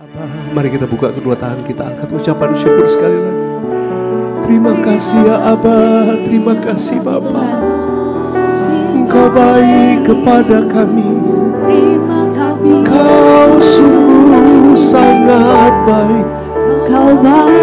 Abah, mari kita buka kedua tangan kita, angkat ucapan syukur sekali lagi. Terima kasih ya Abah, terima kasih Bapa. Engkau baik kepada kami. Engkau sungguh sangat baik. Engkau baik.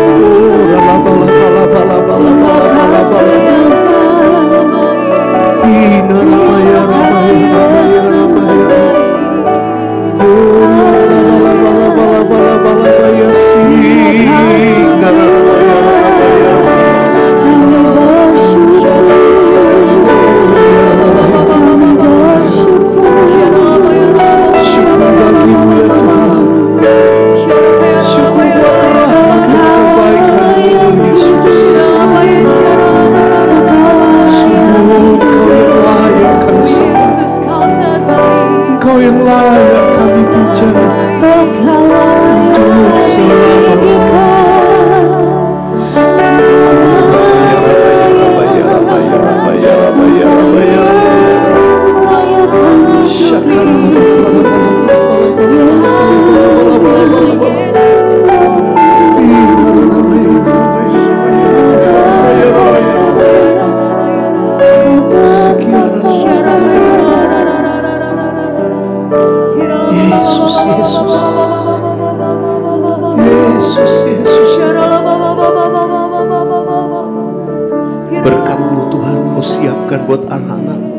Berkat-Mu Tuhan Kau siapkan buat anak-anak-Mu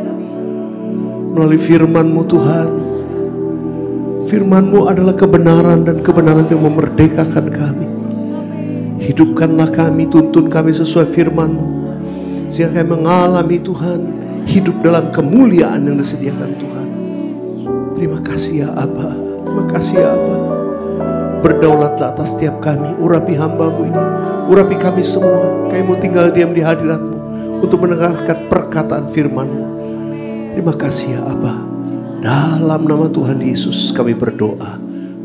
melalui firman-Mu Tuhan. Firman-Mu adalah kebenaran, dan kebenaran yang memerdekakan kami. Hidupkanlah kami, tuntun kami sesuai firman-Mu, sehingga kami mengalami Tuhan hidup dalam kemuliaan yang disediakan Tuhan. Terima kasih ya Abah, terima kasih ya Abah. Berdaulatlah atas setiap kami, urapi hamba-Mu ini, urapi kami semua. Kami mau tinggal diam di hadirat-Mu untuk mendengarkan perkataan firman-Mu. Terima kasih ya Abah. Dalam nama Tuhan Yesus kami berdoa.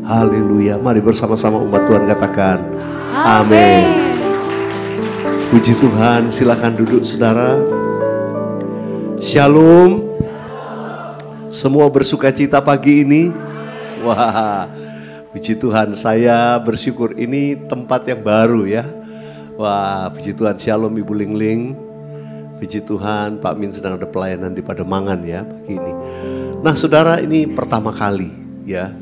Haleluya. Mari bersama-sama umat Tuhan katakan amin. Puji Tuhan. Silakan duduk saudara. Shalom. Semua bersuka cita pagi ini. Wah, puji Tuhan, saya bersyukur ini tempat yang baru ya. Wah, puji Tuhan. Shalom Ibu Lingling. Puji Tuhan, Pak Min sedang ada pelayanan di Pademangan ya pagi ini. Nah saudara, ini pertama kali ya.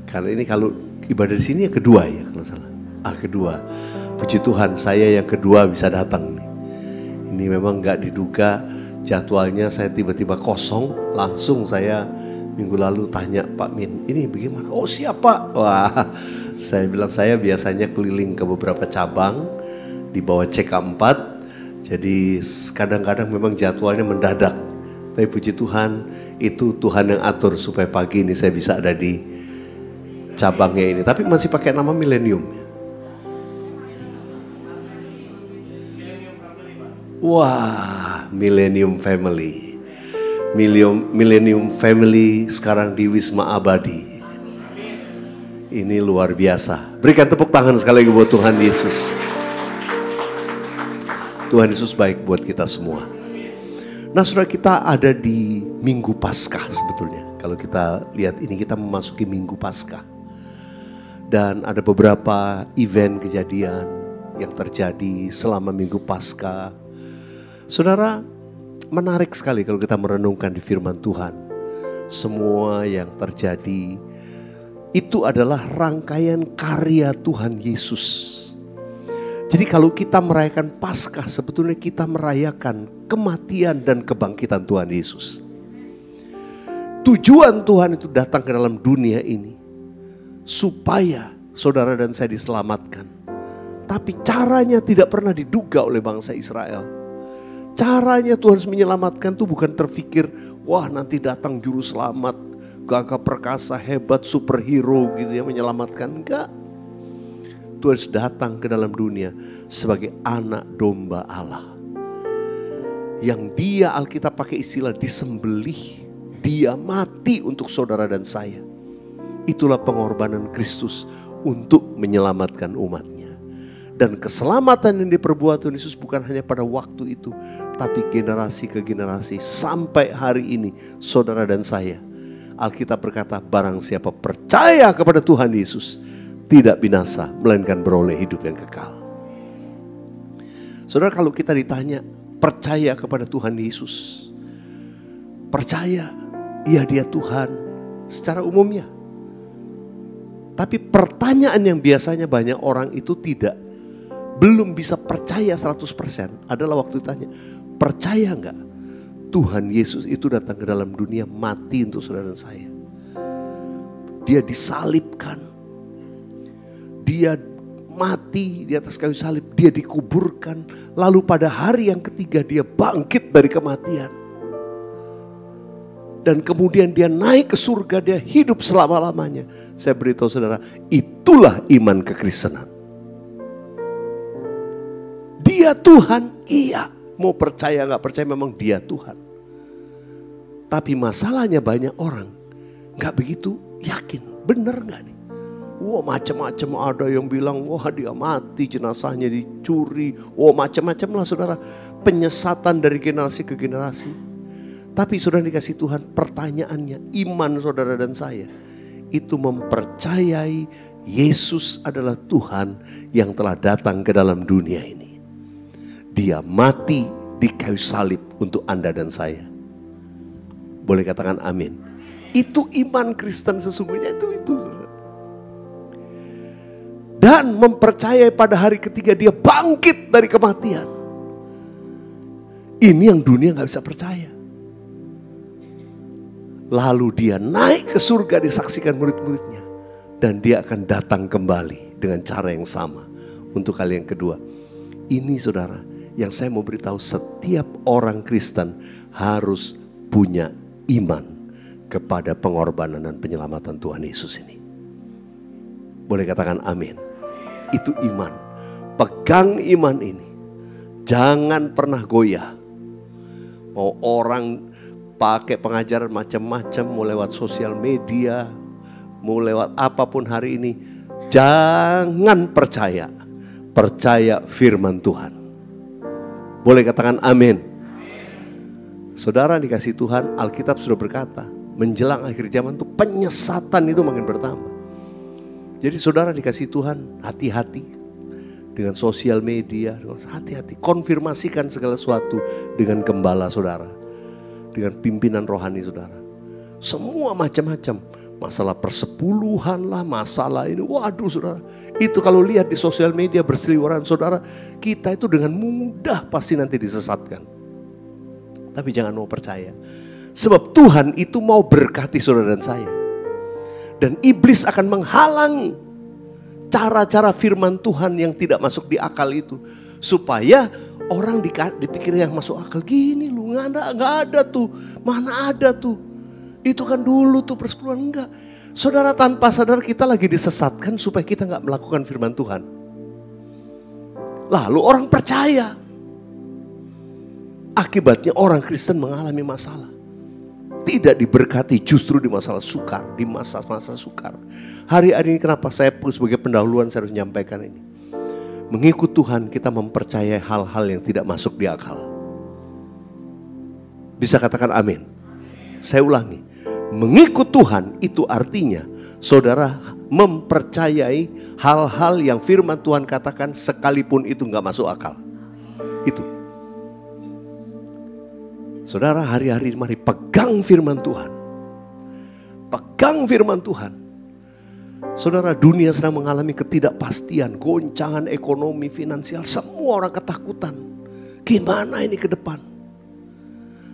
Karena ini kalau ibadah di sini ya kedua ya kalau salah. Kedua. Puji Tuhan, saya yang kedua bisa datang nih. Ini memang gak diduga jadwalnya, saya tiba-tiba kosong. Langsung saya minggu lalu tanya Pak Min, ini bagaimana? Oh siapa? Wah, saya bilang saya biasanya keliling ke beberapa cabang di bawah CK4. Jadi kadang-kadang memang jadwalnya mendadak. Tapi puji Tuhan, itu Tuhan yang atur supaya pagi ini saya bisa ada di cabangnya ini. Tapi masih pakai nama Millennium. Wah, Millennium Family. Millennium Family sekarang di Wisma Abadi. Ini luar biasa. Berikan tepuk tangan sekali lagi buat Tuhan Yesus. Tuhan Yesus baik buat kita semua. Nah saudara, kita ada di Minggu Paskah sebetulnya. Kalau kita lihat ini, kita memasuki Minggu Paskah. Dan ada beberapa event kejadian yang terjadi selama Minggu Paskah. Saudara, menarik sekali kalau kita merenungkan di firman Tuhan. Semua yang terjadi itu adalah rangkaian karya Tuhan Yesus. Jadi kalau kita merayakan Paskah, sebetulnya kita merayakan kematian dan kebangkitan Tuhan Yesus. Tujuan Tuhan itu datang ke dalam dunia ini supaya saudara dan saya diselamatkan. Tapi caranya tidak pernah diduga oleh bangsa Israel. Caranya Tuhan menyelamatkan itu bukan terfikir, wah nanti datang juru selamat, gagah perkasa, hebat, superhero gitu ya menyelamatkan. Enggak. Tuhan datang ke dalam dunia sebagai anak domba Allah. Yang dia, Alkitab pakai istilah disembelih. Dia mati untuk saudara dan saya. Itulah pengorbanan Kristus untuk menyelamatkan umatnya. Dan keselamatan yang diperbuat Tuhan Yesus bukan hanya pada waktu itu, tapi generasi ke generasi sampai hari ini saudara dan saya. Alkitab berkata, barang siapa percaya kepada Tuhan Yesus tidak binasa, melainkan beroleh hidup yang kekal. Saudara, kalau kita ditanya, percaya kepada Tuhan Yesus, percaya, iya dia Tuhan secara umumnya. Tapi pertanyaan yang biasanya banyak orang itu belum bisa percaya 100% adalah waktu ditanya, percaya enggak Tuhan Yesus itu datang ke dalam dunia mati untuk saudara dan saya. Dia disalibkan, dia mati di atas kayu salib, dia dikuburkan, lalu pada hari yang ketiga dia bangkit dari kematian. Dan kemudian dia naik ke surga, dia hidup selama-lamanya. Saya beritahu saudara, itulah iman kekristenan. Dia Tuhan, iya. Mau percaya gak percaya memang dia Tuhan. Tapi masalahnya banyak orang gak begitu yakin, bener gak nih? Wah, macam-macam, ada yang bilang wah dia mati, jenazahnya dicuri. Wah, macam-macam lah saudara. Penyesatan dari generasi ke generasi. Tapi saudara dikasih Tuhan, pertanyaannya, iman saudara dan saya itu mempercayai Yesus adalah Tuhan yang telah datang ke dalam dunia ini. Dia mati di kayu salib untuk Anda dan saya. Boleh katakan amin. Itu iman Kristen sesungguhnya, itu saudara. Dan mempercayai pada hari ketiga dia bangkit dari kematian. Ini yang dunia gak bisa percaya. Lalu dia naik ke surga disaksikan murid-muridnya. Dan dia akan datang kembali dengan cara yang sama untuk kali yang kedua. Ini saudara, yang saya mau beritahu, setiap orang Kristen harus punya iman kepada pengorbanan dan penyelamatan Tuhan Yesus ini. Boleh katakan amin. Itu iman. Pegang iman ini. Jangan pernah goyah. Mau orang pakai pengajaran macam-macam, mau lewat sosial media, mau lewat apapun hari ini, jangan percaya. Percaya firman Tuhan. Boleh katakan amin. Saudara dikasih Tuhan, Alkitab sudah berkata, menjelang akhir zaman itu penyesatan itu makin bertambah. Jadi saudara dikasih Tuhan, hati-hati dengan sosial media, hati-hati. Konfirmasikan segala sesuatu dengan gembala saudara, dengan pimpinan rohani saudara. Semua macam-macam, masalah persepuluhan lah, masalah ini, waduh saudara. Itu kalau lihat di sosial media berseliweran saudara, kita itu dengan mudah pasti nanti disesatkan. Tapi jangan mau percaya. Sebab Tuhan itu mau berkati saudara dan saya. Dan iblis akan menghalangi cara-cara firman Tuhan yang tidak masuk di akal itu. Supaya orang dipikir yang masuk akal. Gini lu, gak ada tuh. Mana ada tuh. Itu kan dulu tuh persepuluhan, enggak. Saudara, tanpa sadar kita lagi disesatkan supaya kita gak melakukan firman Tuhan. Lalu orang percaya. Akibatnya orang Kristen mengalami masalah. Tidak diberkati justru di masalah sukar, di masa-masa sukar. Hari-hari ini kenapa saya sebagai pendahuluan saya harus menyampaikan ini. Mengikut Tuhan kita mempercayai hal-hal yang tidak masuk di akal. Bisa katakan amin. Saya ulangi. Mengikut Tuhan itu artinya saudara mempercayai hal-hal yang firman Tuhan katakan sekalipun itu gak masuk akal. Itu. Saudara, hari-hari mari pegang firman Tuhan. Pegang firman Tuhan. Saudara, dunia sedang mengalami ketidakpastian, goncangan ekonomi, finansial, semua orang ketakutan. Gimana ini ke depan?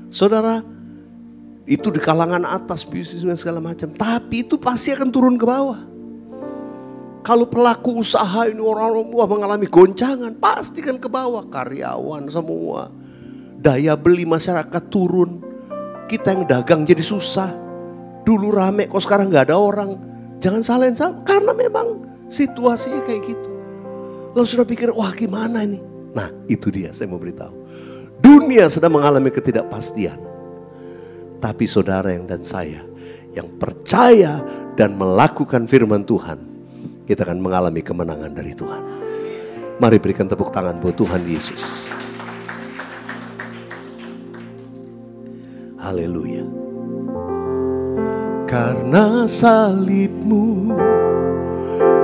Saudara, itu di kalangan atas, bisnis dan segala macam. Tapi itu pasti akan turun ke bawah. Kalau pelaku usaha ini orang mengalami goncangan, pasti kan ke bawah. Karyawan semua. Daya beli masyarakat turun. Kita yang dagang jadi susah. Dulu rame kok sekarang gak ada orang. Jangan salahin sama. Karena memang situasinya kayak gitu. Lalu sudah pikir wah gimana ini. Nah itu dia saya mau beritahu. Dunia sedang mengalami ketidakpastian. Tapi saudara yang dan saya yang percaya dan melakukan firman Tuhan, kita akan mengalami kemenangan dari Tuhan. Mari berikan tepuk tangan buat Tuhan Yesus. Haleluya. Karena salibmu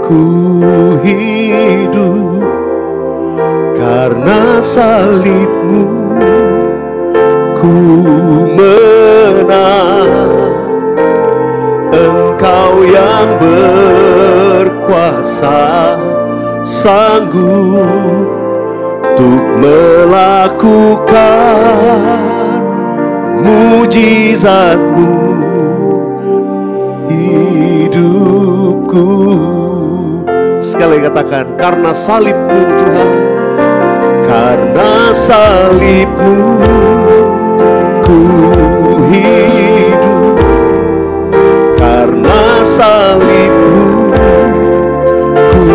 Ku hidup karena salib-Mu, ku menang. Engkau yang berkuasa, sanggup untuk melakukan mujizat-Mu. Hidupku, sekali katakan, karena salib-Mu Tuhan, karena salib-Mu ku hidup, karena salib-Mu ku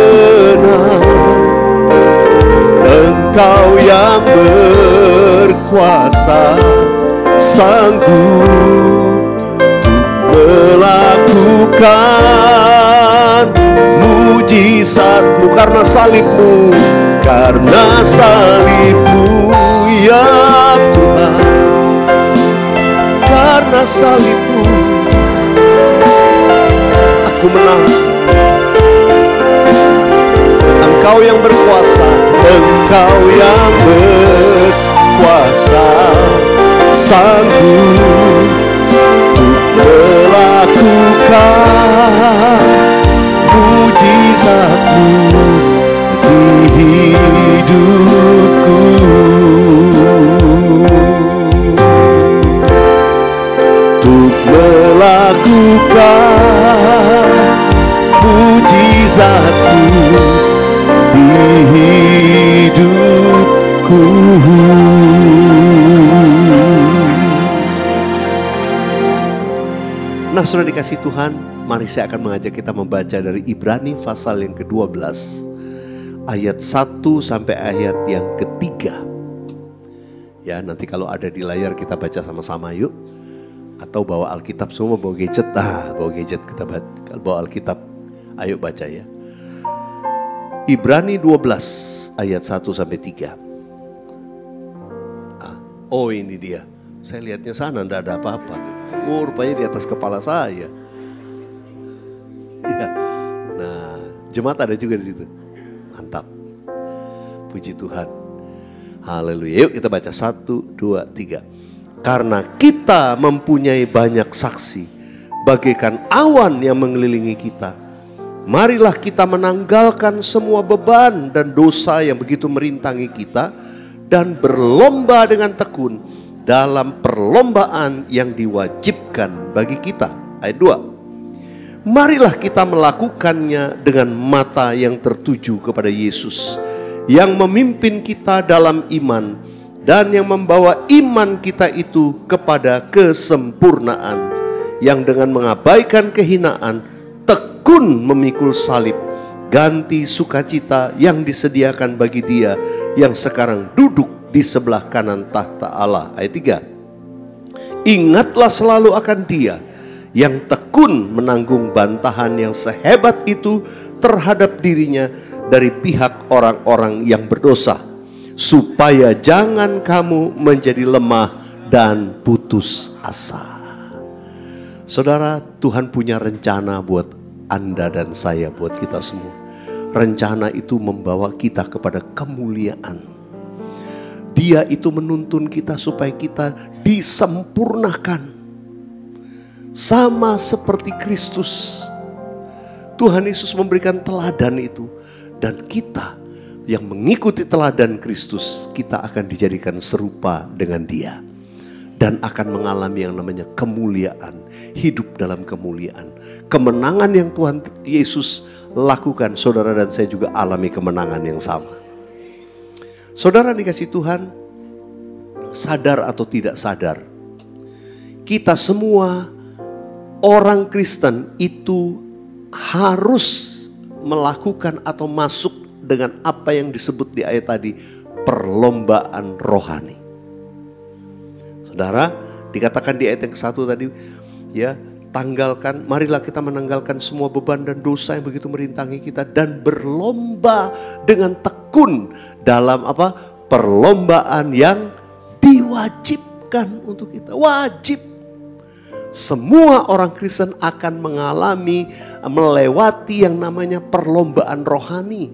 menang. Engkau yang berkuasa, sanggup melakukan mujizat-Mu. Karena salib-Mu, karena salib-Mu ya Tuhan, karena salib-Mu aku menang. Engkau yang berkuasa, Engkau yang berkuasa, sanggup melakukan mujizat-Mu di hidupku. Untuk melakukan mujizat-Mu di hidupku. Nah, sudah dikasih Tuhan, mari saya akan mengajak kita membaca dari Ibrani pasal yang ke-12 ayat 1 sampai ayat yang ke-3. Ya, nanti kalau ada di layar kita baca sama-sama yuk. Atau bawa Alkitab semua, bawa gadget. Bawa gadget kita baca. Kalau bawa Alkitab, ayo baca ya. Ibrani 12 ayat 1 sampai 3. Oh, ini dia. Saya lihatnya sana enggak ada apa-apa. Oh, rupanya di atas kepala saya. Ya. Nah, jemaat ada juga di situ. Mantap. Puji Tuhan. Haleluya. Yuk kita baca 1, 2, 3. Karena kita mempunyai banyak saksi, bagaikan awan yang mengelilingi kita. Marilah kita menanggalkan semua beban dan dosa yang begitu merintangi kita, dan berlomba dengan tekun dalam perlombaan yang diwajibkan bagi kita. Ayat 2. Marilah kita melakukannya dengan mata yang tertuju kepada Yesus, yang memimpin kita dalam iman, dan yang membawa iman kita itu kepada kesempurnaan, yang dengan mengabaikan kehinaan, tekun memikul salib, ganti sukacita yang disediakan bagi Dia yang sekarang duduk di sebelah kanan tahta Allah. Ayat 3. Ingatlah selalu akan Dia yang tekun menanggung bantahan yang sehebat itu terhadap dirinya dari pihak orang-orang yang berdosa, supaya jangan kamu menjadi lemah dan putus asa. Saudara, Tuhan punya rencana buat Anda dan saya, buat kita semua. Rencana itu membawa kita kepada kemuliaan. Dia itu menuntun kita supaya kita disempurnakan. Sama seperti Kristus. Tuhan Yesus memberikan teladan itu. Dan kita yang mengikuti teladan Kristus, kita akan dijadikan serupa dengan Dia. Dan akan mengalami yang namanya kemuliaan. Hidup dalam kemuliaan. Kemenangan yang Tuhan Yesus lakukan, saudara dan saya juga alami kemenangan yang sama. Saudara dikasih Tuhan, sadar atau tidak sadar, kita semua orang Kristen itu harus melakukan atau masuk dengan apa yang disebut di ayat tadi, perlombaan rohani. Saudara, dikatakan di ayat yang ke-1 tadi, ya, tanggalkan, marilah kita menanggalkan semua beban dan dosa yang begitu merintangi kita, dan berlomba dengan tekun dalam apa? Perlombaan yang diwajibkan untuk kita. Wajib. semua orang Kristen akan melewati yang namanya perlombaan rohani.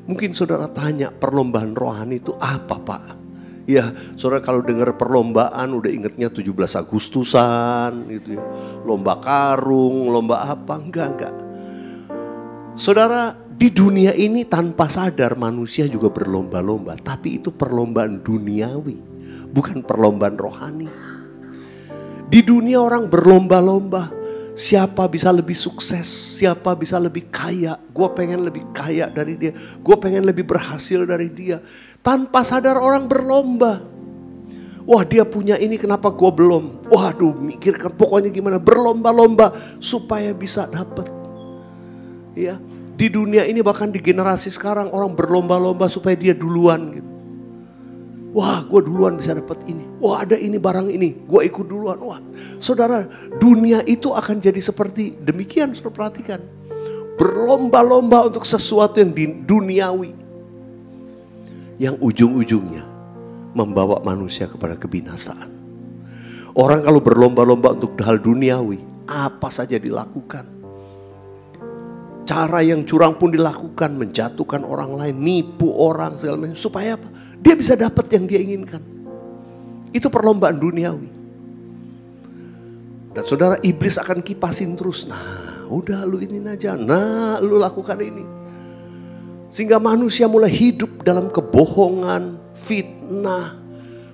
Mungkin saudara tanya, perlombaan rohani itu apa, Pak? Ya, saudara kalau dengar perlombaan udah ingetnya 17 Agustusan gitu ya. Lomba karung, lomba apa? Enggak. Saudara, di dunia ini tanpa sadar manusia juga berlomba-lomba, tapi itu perlombaan duniawi, bukan perlombaan rohani. Di dunia orang berlomba-lomba, siapa bisa lebih sukses, siapa bisa lebih kaya. Gue pengen lebih kaya dari dia, gue pengen lebih berhasil dari dia. Tanpa sadar orang berlomba. Wah, dia punya ini, kenapa gue belum? Waduh, mikirkan pokoknya gimana, berlomba-lomba supaya bisa dapat. Ya, di dunia ini bahkan di generasi sekarang orang berlomba-lomba supaya dia duluan gitu. Wah, gue duluan bisa dapat ini. Wah, ada ini barang ini, gue ikut duluan. Wah, saudara, dunia itu akan jadi seperti demikian. Saudara perhatikan, berlomba-lomba untuk sesuatu yang duniawi, yang ujung-ujungnya membawa manusia kepada kebinasaan. Orang kalau berlomba-lomba untuk hal duniawi, apa saja dilakukan. Cara yang curang pun dilakukan, menjatuhkan orang lain, nipu orang, segala macam. Supaya apa? Dia bisa dapat yang dia inginkan. Itu perlombaan duniawi. Dan saudara, iblis akan kipasin terus. Nah, udah lu ini aja. Nah, lu lakukan ini. Sehingga manusia mulai hidup dalam kebohongan, fitnah,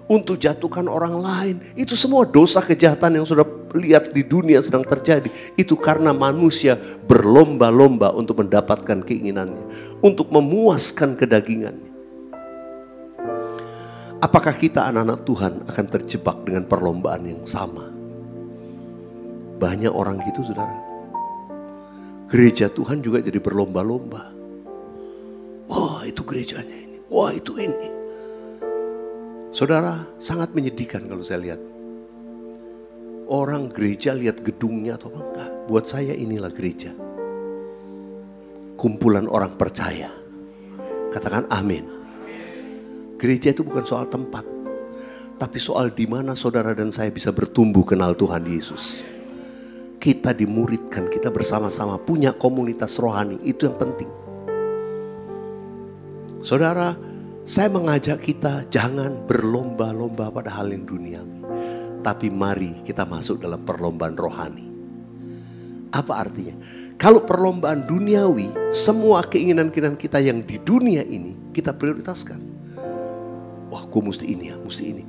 untuk jatuhkan orang lain. Itu semua dosa kejahatan yang sudah lihat di dunia sedang terjadi. Itu karena manusia berlomba-lomba untuk mendapatkan keinginannya, untuk memuaskan kedagingannya. Apakah kita anak-anak Tuhan akan terjebak dengan perlombaan yang sama? Banyak orang gitu, saudara. Gereja Tuhan juga jadi berlomba-lomba. Wah, itu gerejanya ini. Wah, itu ini. Saudara, sangat menyedihkan kalau saya lihat. Orang gereja lihat gedungnya atau enggak. Buat saya inilah gereja. Kumpulan orang percaya. Katakan amin. Gereja itu bukan soal tempat, tapi soal di mana saudara dan saya bisa bertumbuh kenal Tuhan Yesus. Kita dimuridkan, kita bersama-sama punya komunitas rohani, itu yang penting. Saudara, saya mengajak kita jangan berlomba-lomba pada hal yang duniawi, tapi mari kita masuk dalam perlombaan rohani. Apa artinya? Kalau perlombaan duniawi, semua keinginan-keinginan kita yang di dunia ini kita prioritaskan. Wah, gue mesti ini ya, mesti ini.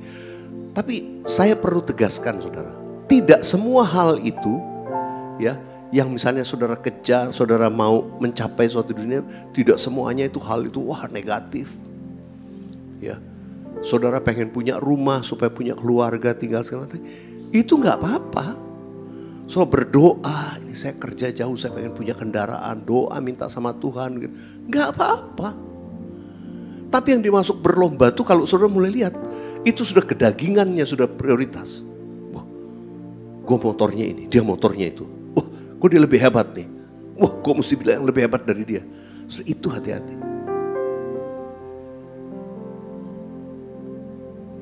Tapi saya perlu tegaskan, saudara, tidak semua hal itu ya, yang misalnya saudara kejar, saudara mau mencapai suatu dunia, tidak semuanya itu hal itu wah negatif. Ya, saudara pengen punya rumah supaya punya keluarga tinggal segala macam, itu nggak apa-apa. So berdoa, ini saya kerja jauh, saya pengen punya kendaraan, doa minta sama Tuhan, gitu. Nggak apa-apa. Tapi yang dimasuk berlomba tuh kalau saudara mulai lihat, itu sudah kedagingannya, sudah prioritas. Wah, gue motornya ini, dia motornya itu. Wah, kok dia lebih hebat nih. Wah, gue mesti bilang yang lebih hebat dari dia. So, itu hati-hati.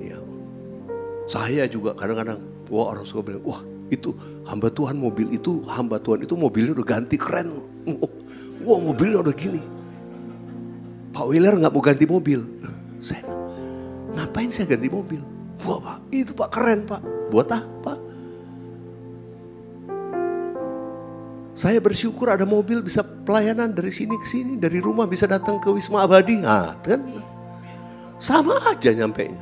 Ya. Saya juga kadang-kadang, wah orang suka bilang, wah itu hamba Tuhan mobil itu, hamba Tuhan itu mobilnya udah ganti keren. Wah mobilnya udah gini. Pak Wheeler gak mau ganti mobil. Saya, ngapain saya ganti mobil? Wah Pak, itu Pak keren Pak. Buat apa? Saya bersyukur ada mobil bisa pelayanan dari sini ke sini. Dari rumah bisa datang ke Wisma Abadi. Nah kan sama aja nyampenya.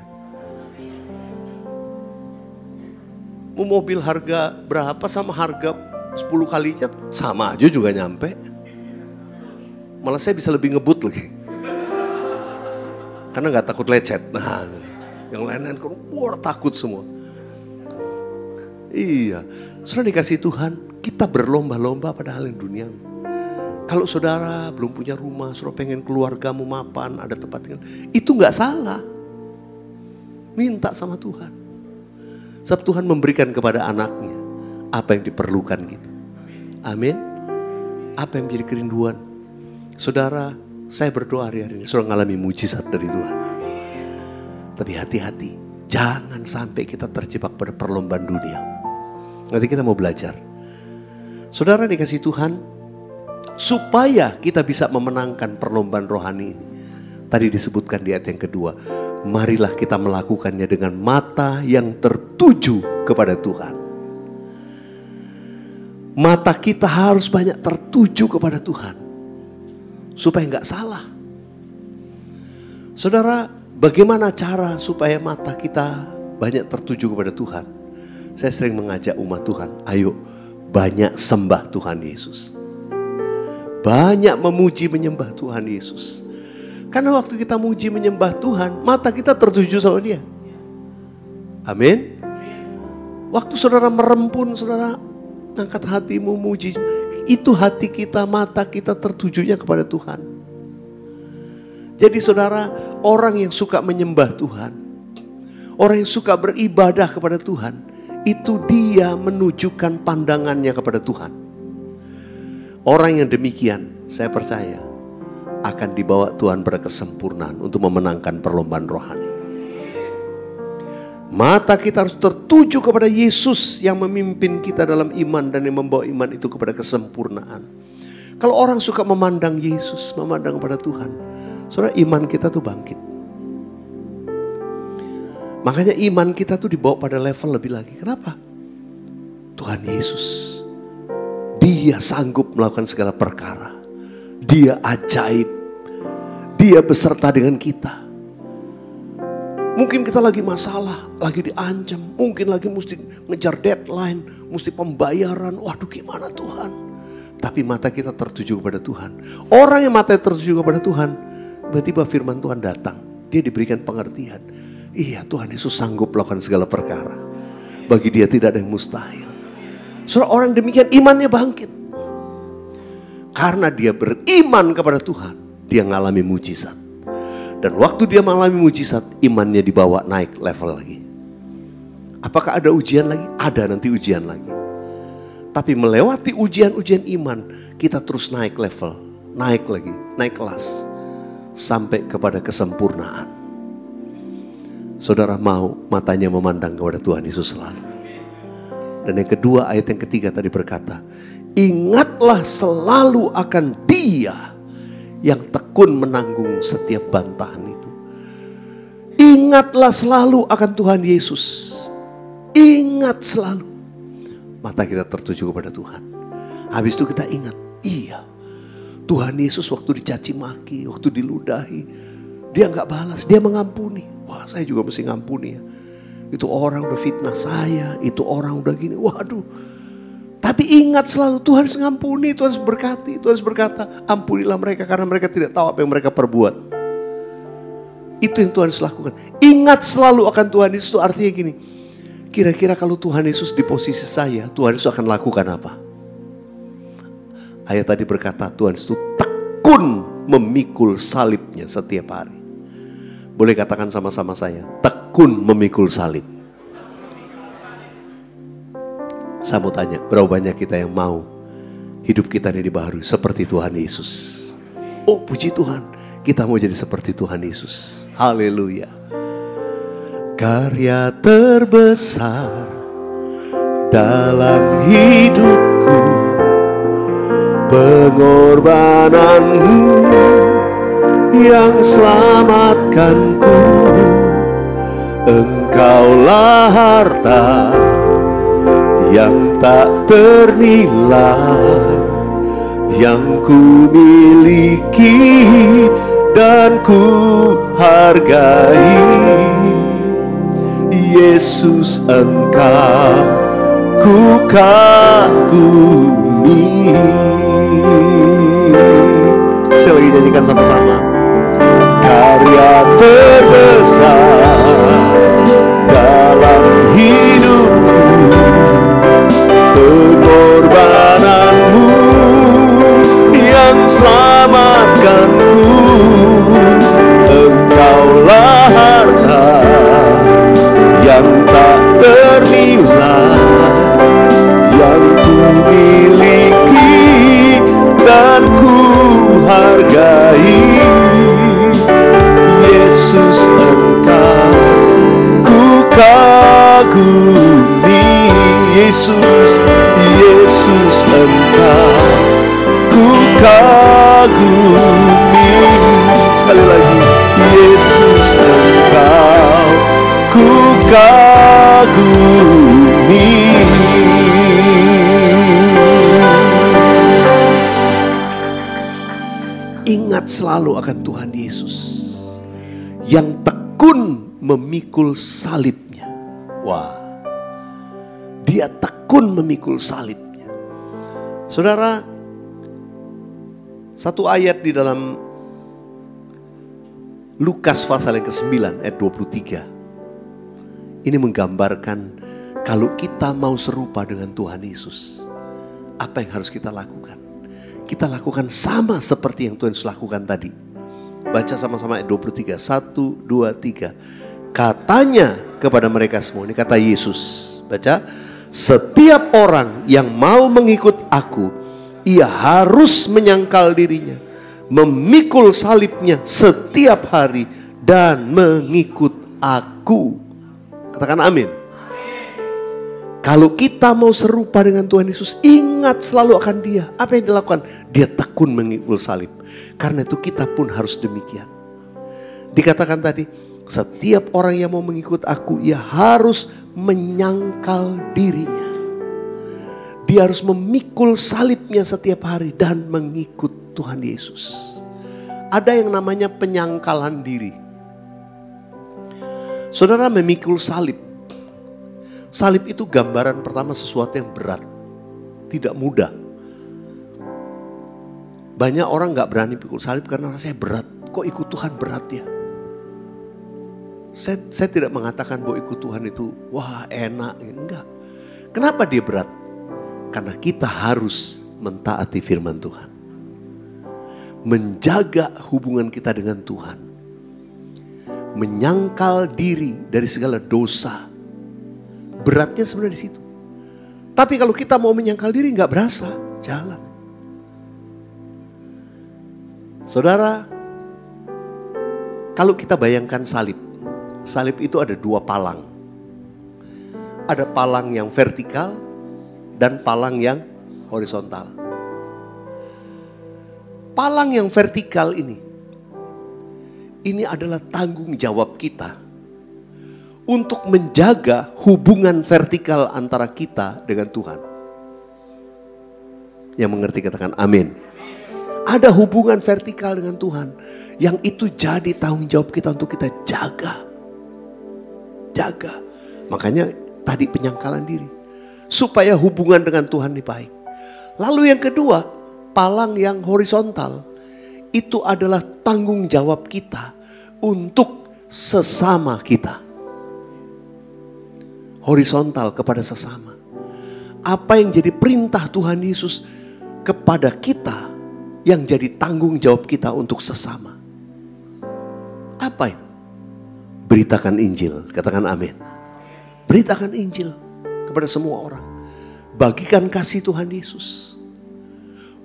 Mau mobil harga berapa sama harga 10 kalinya sama aja juga nyampe. Malah saya bisa lebih ngebut lagi. Karena gak takut lecet. Nah, yang lain-lain kan takut semua. Iya, sudah dikasih Tuhan, kita berlomba-lomba pada hal yang duniawi. Kalau saudara belum punya rumah, saudara pengen keluargamu mapan, ada tempat tinggal, itu gak salah. Minta sama Tuhan. Sebab Tuhan memberikan kepada anaknya apa yang diperlukan kita. Amin. Apa yang menjadi kerinduan. Saudara, saya berdoa hari-hari ini saudara mengalami mujizat dari Tuhan. Tapi hati-hati, jangan sampai kita terjebak pada perlombaan dunia. Nanti kita mau belajar. Saudara dikasih Tuhan, supaya kita bisa memenangkan perlombaan rohani ini. Tadi disebutkan di ayat yang kedua, marilah kita melakukannya dengan mata yang tertuju kepada Tuhan. Mata kita harus banyak tertuju kepada Tuhan, supaya nggak salah. Saudara, bagaimana cara supaya mata kita banyak tertuju kepada Tuhan? Saya sering mengajak umat Tuhan, ayo banyak sembah Tuhan Yesus. Banyak memuji menyembah Tuhan Yesus. Karena waktu kita muji menyembah Tuhan, mata kita tertuju sama Dia. Amin. Waktu saudara merempun, saudara angkat hatimu muji, itu hati kita, mata kita tertujunya kepada Tuhan. Jadi saudara, orang yang suka menyembah Tuhan, orang yang suka beribadah kepada Tuhan, itu dia menunjukkan pandangannya kepada Tuhan. Orang yang demikian, saya percaya, akan dibawa Tuhan pada kesempurnaan untuk memenangkan perlombaan rohani. Mata kita harus tertuju kepada Yesus yang memimpin kita dalam iman dan yang membawa iman itu kepada kesempurnaan. Kalau orang suka memandang Yesus, memandang kepada Tuhan, saudara, iman kita tuh bangkit. Makanya iman kita tuh dibawa pada level lebih lagi. Kenapa? Tuhan Yesus, Dia sanggup melakukan segala perkara. Dia ajaib. Dia beserta dengan kita. Mungkin kita lagi masalah, lagi diancam. Mungkin lagi mesti ngejar deadline, mesti pembayaran. Waduh, gimana Tuhan? Tapi mata kita tertuju kepada Tuhan. Orang yang mata tertuju kepada Tuhan, tiba-tiba firman Tuhan datang. Dia diberikan pengertian. Iya, Tuhan Yesus sanggup melakukan segala perkara. Bagi Dia tidak ada yang mustahil. Saudara, orang demikian imannya bangkit. Karena dia beriman kepada Tuhan, dia mengalami mujizat. Dan waktu dia mengalami mujizat, imannya dibawa naik level lagi. Apakah ada ujian lagi? Ada nanti ujian lagi. Tapi melewati ujian-ujian iman, kita terus naik level. Naik lagi, naik kelas. Sampai kepada kesempurnaan. Saudara mau matanya memandang kepada Tuhan Yesus selalu. Dan yang kedua, ayat yang ketiga tadi berkata, ingatlah selalu akan Dia yang tekun menanggung setiap bantahan itu. Ingatlah selalu akan Tuhan Yesus. Ingat selalu. Mata kita tertuju kepada Tuhan. Habis itu kita ingat, iya, Tuhan Yesus waktu dicaci maki, waktu diludahi, Dia gak balas, Dia mengampuni. Wah, saya juga mesti ngampuni ya. Itu orang udah fitnah saya, itu orang udah gini, waduh. Tapi ingat selalu, Tuhan harus ngampuni, Tuhan harus berkati, Tuhan harus berkata, ampunilah mereka karena mereka tidak tahu apa yang mereka perbuat. Itu yang Tuhan harus lakukan. Ingat selalu akan Tuhan Yesus, itu artinya gini. Kira-kira kalau Tuhan Yesus di posisi saya, Tuhan Yesus akan lakukan apa? Ayat tadi berkata, Tuhan Yesus itu tekun memikul salibnya setiap hari. Boleh katakan sama-sama saya, tekun memikul salib. Saya mau tanya, berapa banyak kita yang mau hidup kita ini dibaharui seperti Tuhan Yesus? Oh, puji Tuhan, kita mau jadi seperti Tuhan Yesus. Haleluya. Karya terbesar dalam hidupku, pengorbananmu yang selamatkanku. Engkaulah harta yang tak ternilai, yang ku miliki dan ku hargai. Yesus, Engkau ku kagumi. Saya lagi nyanyikan sama-sama. Karya terbesar dalam hidupku, pengorbananmu yang selamatkanku. Engkaulah harta yang tak ternilai, yang ku miliki dan ku hargai. Yesus, Engkau kagumi. Sekali lagi, Yesus Engkau ku kagumi. Ingat selalu akan Tuhan Yesus yang tekun memikul salibnya. Wah, dia tekun memikul salibnya. Saudara, satu ayat di dalam Lukas pasal yang ke-9 ayat 23. Ini menggambarkan kalau kita mau serupa dengan Tuhan Yesus, apa yang harus kita lakukan? Kita lakukan sama seperti yang Tuhan Yesus lakukan tadi. Baca sama-sama ayat 23. 1, 2, 3. Katanya kepada mereka semua, ini kata Yesus. Baca. Setiap orang yang mau mengikut aku, ia harus menyangkal dirinya, memikul salibnya setiap hari dan mengikut aku. Katakan amin. Kalau kita mau serupa dengan Tuhan Yesus, ingat selalu akan Dia. Apa yang dilakukan? Dia tekun mengikul salib. Karena itu kita pun harus demikian. Dikatakan tadi, setiap orang yang mau mengikut aku, ia harus menyangkal dirinya. Dia harus memikul salibnya setiap hari dan mengikut Tuhan Yesus. Ada yang namanya penyangkalan diri. Saudara, memikul salib. Salib itu gambaran pertama sesuatu yang berat, tidak mudah. Banyak orang gak berani pikul salib karena rasanya berat. Kok ikut Tuhan berat ya? Saya tidak mengatakan bahwa ikut Tuhan itu wah enak, enggak. Kenapa dia berat? Karena kita harus mentaati firman Tuhan, menjaga hubungan kita dengan Tuhan, menyangkal diri dari segala dosa. Beratnya sebenarnya di situ. Tapi kalau kita mau menyangkal diri nggak berasa jalan. Saudara, kalau kita bayangkan salib, salib itu ada dua palang. Ada palang yang vertikal dan palang yang horizontal. Palang yang vertikal ini adalah tanggung jawab kita untuk menjaga hubungan vertikal antara kita dengan Tuhan. Yang mengerti katakan amin. Ada hubungan vertikal dengan Tuhan yang itu jadi tanggung jawab kita untuk kita jaga. Jaga. Makanya tadi penyangkalan diri. Supaya hubungan dengan Tuhan ini baik. Lalu yang kedua, palang yang horizontal. Itu adalah tanggung jawab kita untuk sesama kita. Horizontal kepada sesama. Apa yang jadi perintah Tuhan Yesus kepada kita yang jadi tanggung jawab kita untuk sesama. Apa itu? Beritakan Injil, katakan amin. Beritakan Injil kepada semua orang. Bagikan kasih Tuhan Yesus.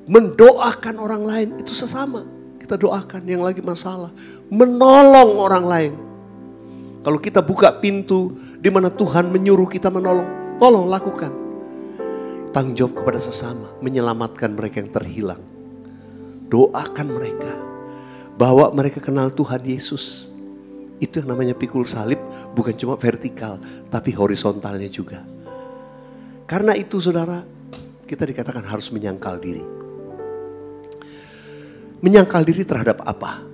Mendoakan orang lain itu sesama. Kita doakan yang lagi masalah. Menolong orang lain. Kalau kita buka pintu di mana Tuhan menyuruh kita menolong, tolong lakukan. Tanggung jawab kepada sesama, menyelamatkan mereka yang terhilang. Doakan mereka, bawa mereka kenal Tuhan Yesus. Itu yang namanya pikul salib, bukan cuma vertikal, tapi horizontalnya juga. Karena itu saudara, kita dikatakan harus menyangkal diri. Menyangkal diri terhadap apa?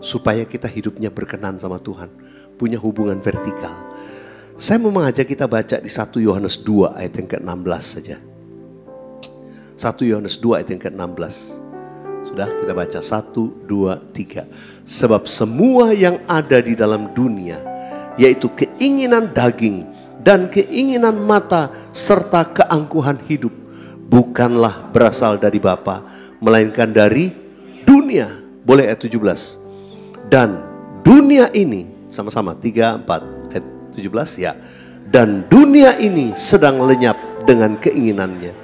Supaya kita hidupnya berkenan sama Tuhan. Punya hubungan vertikal. Saya mau mengajak kita baca di 1 Yohanes 2 ayat yang ke-16 saja. 1 Yohanes 2 ayat yang ke-16. Sudah kita baca 1, 2, 3. Sebab semua yang ada di dalam dunia, yaitu keinginan daging dan keinginan mata serta keangkuhan hidup, bukanlah berasal dari Bapa, melainkan dari dunia. Boleh ayat 17. Dan dunia ini, sama-sama 3, 4 ayat 17 ya. Dan dunia ini sedang lenyap dengan keinginannya.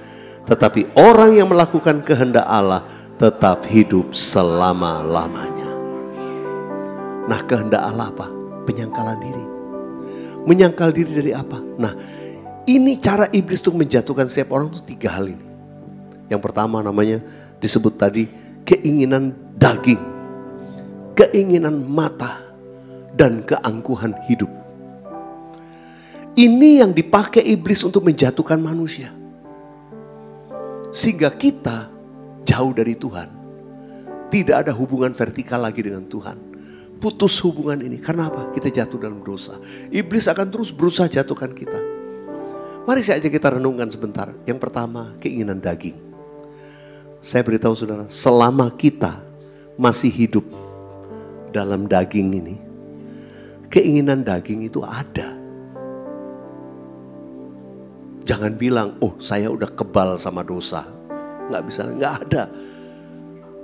Tetapi orang yang melakukan kehendak Allah tetap hidup selama-lamanya. Nah, kehendak Allah apa? Penyangkalan diri. Menyangkal diri dari apa? Nah, ini cara iblis untuk menjatuhkan setiap orang itu 3 hal ini. Yang pertama namanya disebut tadi keinginan daging, keinginan mata, dan keangkuhan hidup. Ini yang dipakai iblis untuk menjatuhkan manusia. Sehingga kita jauh dari Tuhan. Tidak ada hubungan vertikal lagi dengan Tuhan. Putus hubungan ini. Karena apa? Kita jatuh dalam dosa. Iblis akan terus berusaha jatuhkan kita. Mari saja kita renungkan sebentar. Yang pertama, keinginan daging. Saya beritahu saudara, selama kita masih hidup dalam daging ini, keinginan daging itu ada. Jangan bilang, oh saya udah kebal sama dosa. Nggak bisa, nggak ada.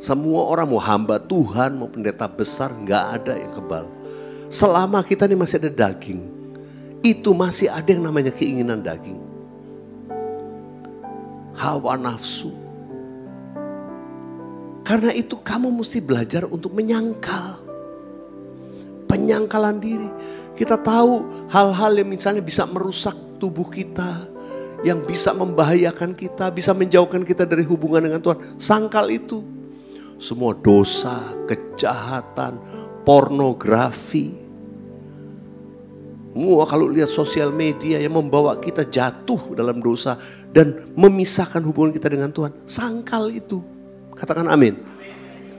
Semua orang mau hamba Tuhan, mau pendeta besar, nggak ada yang kebal. Selama kita ini masih ada daging, itu masih ada yang namanya keinginan daging. Hawa nafsu. Karena itu kamu mesti belajar untuk menyangkal. Penyangkalan diri. Kita tahu hal-hal yang misalnya bisa merusak tubuh kita, yang bisa membahayakan kita, bisa menjauhkan kita dari hubungan dengan Tuhan. Sangkal itu. Semua dosa, kejahatan, pornografi. Kalau lihat sosial media yang membawa kita jatuh dalam dosa dan memisahkan hubungan kita dengan Tuhan. Sangkal itu. Katakan amin.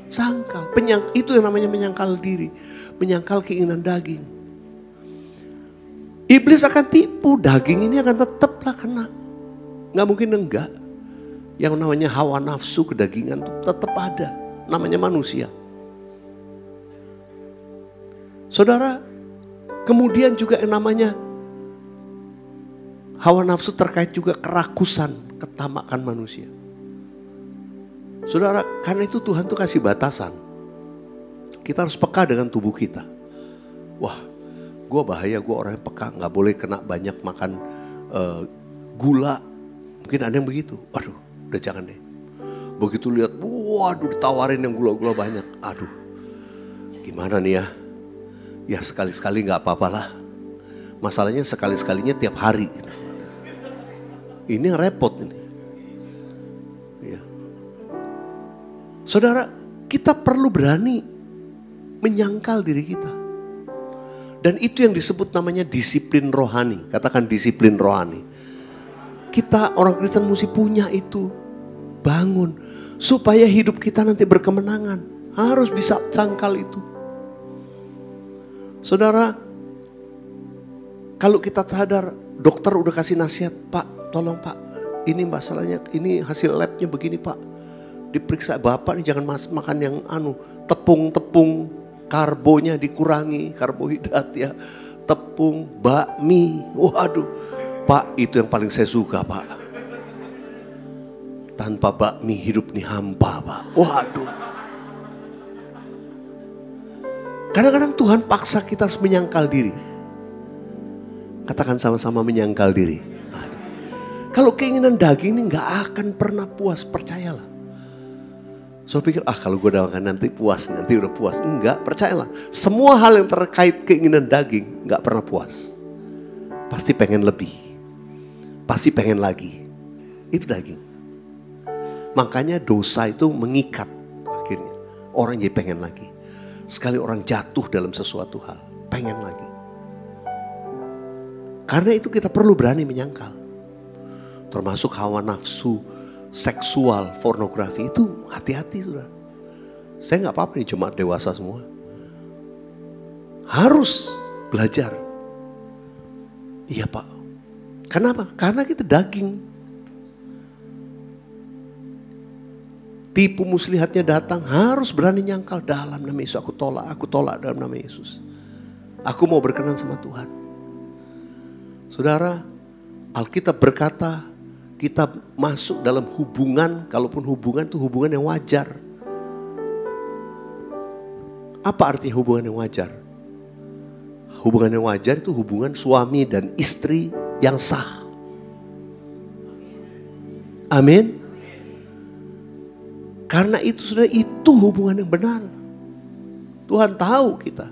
Sangkal. Itu yang namanya menyangkal diri. Menyangkal keinginan daging. Iblis akan tipu. Daging ini akan tetaplah kena. Nggak mungkin enggak. Yang namanya hawa nafsu kedagingan itu tetap ada. Namanya manusia. Saudara, kemudian juga yang namanya hawa nafsu terkait juga kerakusan, ketamakan manusia. Saudara, karena itu Tuhan tuh kasih batasan. Kita harus peka dengan tubuh kita. Wah, gue bahaya, gue orang yang peka. Gak boleh kena banyak makan gula. Mungkin ada yang begitu. Waduh, udah jangan deh. Begitu lihat, waduh ditawarin yang gula-gula banyak. Aduh, gimana nih ya? Ya sekali-sekali gak apa-apalah. Masalahnya sekali-sekalinya tiap hari. Ini yang repot ini. Saudara, kita perlu berani menyangkal diri kita. Dan itu yang disebut namanya disiplin rohani. Katakan disiplin rohani. Kita orang Kristen mesti punya itu. Bangun. Supaya hidup kita nanti berkemenangan. Harus bisa cangkal itu. Saudara, kalau kita sadar, dokter udah kasih nasihat, Pak, tolong Pak, ini masalahnya, ini hasil labnya begini Pak. Diperiksa, Bapak nih jangan makan yang tepung-tepung, karbonya dikurangi, karbohidrat ya. Tepung, bakmi, waduh. Pak, itu yang paling saya suka Pak. Tanpa bakmi hidup nih hampa Pak. Waduh. Kadang-kadang Tuhan paksa kita harus menyangkal diri. Katakan sama-sama menyangkal diri. Kalau keinginan daging ini gak akan pernah puas, percayalah. So pikir, kalau gue udah makan nanti puas, nanti udah puas. Enggak, percayalah. Semua hal yang terkait keinginan daging gak pernah puas. Pasti pengen lebih. Pasti pengen lagi. Itu daging. Makanya dosa itu mengikat akhirnya. Orang jadi pengen lagi. Sekali orang jatuh dalam sesuatu hal, pengen lagi. Karena itu kita perlu berani menyangkal. Termasuk hawa nafsu, seksual, pornografi itu hati-hati sudah. Saya gak apa-apa nih jemaat dewasa semua. Harus belajar. Iya Pak. Kenapa? Karena kita daging. Tipu muslihatnya datang, harus berani nyangkal dalam nama Yesus. Aku tolak dalam nama Yesus. Aku mau berkenan sama Tuhan. Saudara, Alkitab berkata, kita masuk dalam hubungan, kalaupun hubungan itu hubungan yang wajar. Apa artinya hubungan yang wajar? Hubungan yang wajar itu hubungan suami dan istri yang sah. Amin. Karena itu sudah itu hubungan yang benar. Tuhan tahu kita.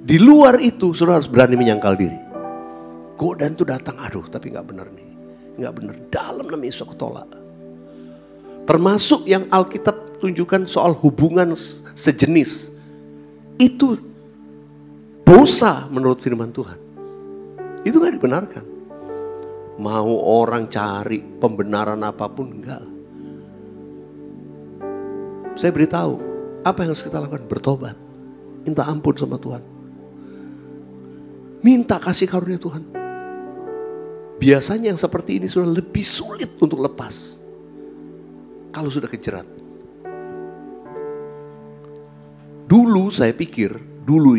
Di luar itu saudara harus berani menyangkal diri. Godaan itu datang, aduh tapi gak benar nih. Gak benar, dalam nama Yesus aku tolak. Termasuk yang Alkitab tunjukkan soal hubungan sejenis. Itu dosa menurut firman Tuhan. Itu gak dibenarkan. Mau orang cari pembenaran apapun, enggak. Saya beritahu, apa yang harus kita lakukan? Bertobat. Minta ampun sama Tuhan. Minta kasih karunia Tuhan. Biasanya yang seperti ini sudah lebih sulit untuk lepas. Kalau sudah kejerat. Dulu saya pikir, dulu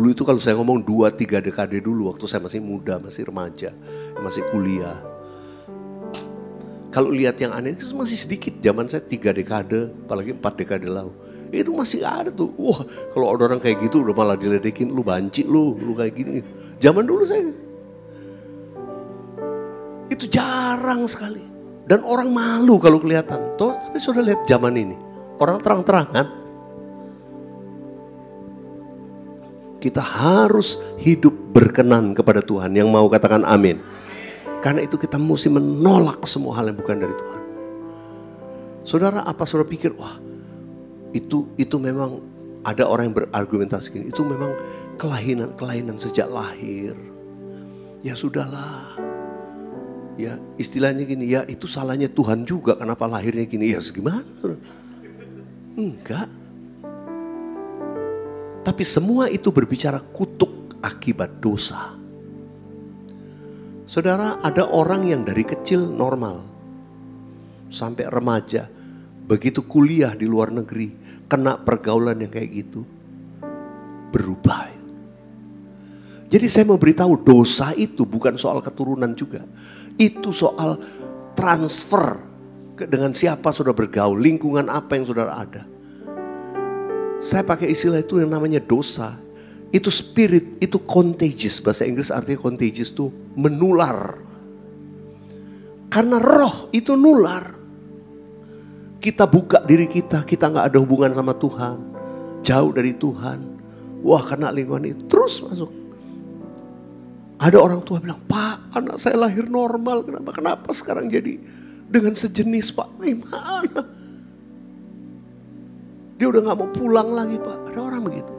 itu kalau saya ngomong 2-3 dekade dulu, waktu saya masih muda, masih remaja, masih kuliah. Kalau lihat yang aneh itu masih sedikit, zaman saya 3 dekade, apalagi 4 dekade lalu. Itu masih ada tuh, wah kalau ada orang kayak gitu udah malah diledekin, lu banci lu kayak gini. Zaman dulu saya, itu jarang sekali. Dan orang malu kalau kelihatan. Toh, tapi sudah lihat zaman ini, orang terang-terangan. Kita harus hidup berkenan kepada Tuhan. Yang mau katakan amin. Karena itu kita mesti menolak semua hal yang bukan dari Tuhan. Saudara, apa saudara pikir, wah itu memang ada orang yang berargumentasi gini, itu memang kelainan sejak lahir. Ya sudahlah. Ya istilahnya gini, ya itu salahnya Tuhan juga, kenapa lahirnya gini, ya gimana? Enggak. Tapi semua itu berbicara kutuk akibat dosa. Saudara, ada orang yang dari kecil normal, sampai remaja, begitu kuliah di luar negeri, kena pergaulan yang kayak gitu, berubah. Jadi saya mau beritahu, dosa itu bukan soal keturunan juga. Itu soal transfer dengan siapa sudah bergaul, lingkungan apa yang sudah ada. Saya pakai istilah itu yang namanya dosa. Itu spirit, itu contagious. Bahasa Inggris artinya contagious itu menular. Karena roh itu nular. Kita buka diri kita gak ada hubungan sama Tuhan. Jauh dari Tuhan. Wah, kena lingkungan itu terus masuk. Ada orang tua bilang, Pak, anak saya lahir normal. Kenapa sekarang jadi dengan sejenis, Pak? Gimana? Dia udah gak mau pulang lagi, Pak. Ada orang begitu.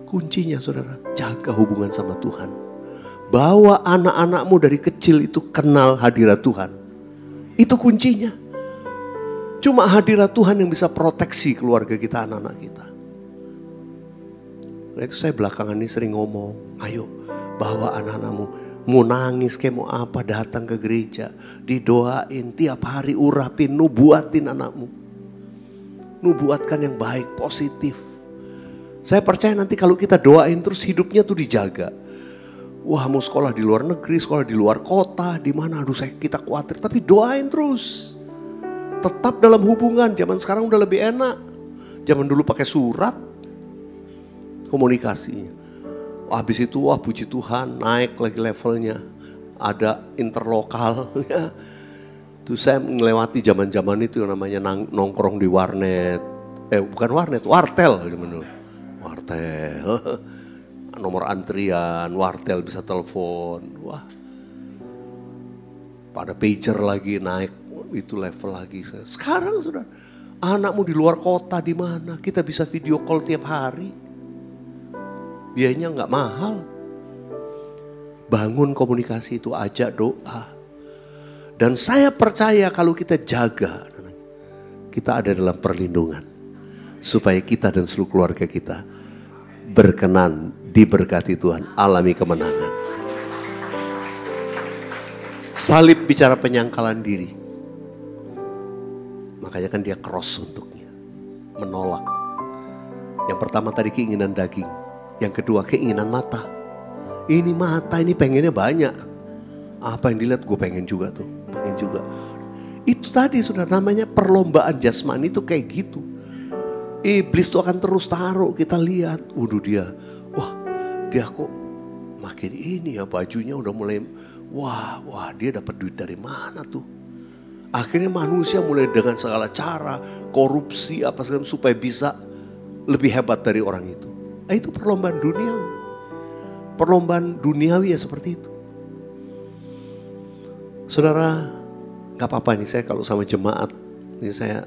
Kuncinya, saudara, jaga hubungan sama Tuhan. Bawa anak-anakmu dari kecil itu kenal hadirat Tuhan. Itu kuncinya. Cuma hadirat Tuhan yang bisa proteksi keluarga kita, anak-anak kita. Nah itu saya belakangan ini sering ngomong, ayo bawa anak-anakmu, mau nangis kayak mau apa, datang ke gereja, didoain tiap hari, urapin, nubuatin anakmu. Nubuatkan yang baik, positif. Saya percaya nanti kalau kita doain terus hidupnya tuh dijaga. Wah mau sekolah di luar negeri, sekolah di luar kota, di mana, aduh kita khawatir, tapi doain terus. Tetap dalam hubungan, zaman sekarang udah lebih enak. Zaman dulu pakai surat. Komunikasinya. Habis itu wah puji Tuhan naik lagi levelnya. Ada interlokal. Itu saya melewati zaman-zaman itu yang namanya nongkrong di warnet. Bukan warnet, wartel. Wartel. Nomor antrian, wartel bisa telepon. Wah. Pada pager lagi naik itu level lagi. Sekarang sudah anakmu di luar kota di mana? Kita bisa video call tiap hari. Biayanya nggak mahal. Bangun komunikasi itu, ajak doa. Dan saya percaya kalau kita jaga, kita ada dalam perlindungan. Supaya kita dan seluruh keluarga kita berkenan, diberkati Tuhan, alami kemenangan. Salib bicara penyangkalan diri. Makanya kan dia cross untuknya. Menolak. Yang pertama tadi keinginan daging. Yang kedua keinginan mata. Ini mata ini pengennya banyak. Apa yang dilihat gue pengen juga tuh. Pengen juga. Itu tadi sudah namanya perlombaan jasmani itu kayak gitu. Iblis tuh akan terus taruh, kita lihat. Waduh dia, wah dia kok makin ini ya bajunya udah mulai. Wah dia dapat duit dari mana tuh. Akhirnya manusia mulai dengan segala cara. Korupsi apa segala supaya bisa lebih hebat dari orang itu. Itu perlombaan duniawi. Perlombaan duniawi ya seperti itu. Saudara, Gak apa-apa nih, saya kalau sama jemaat, ini saya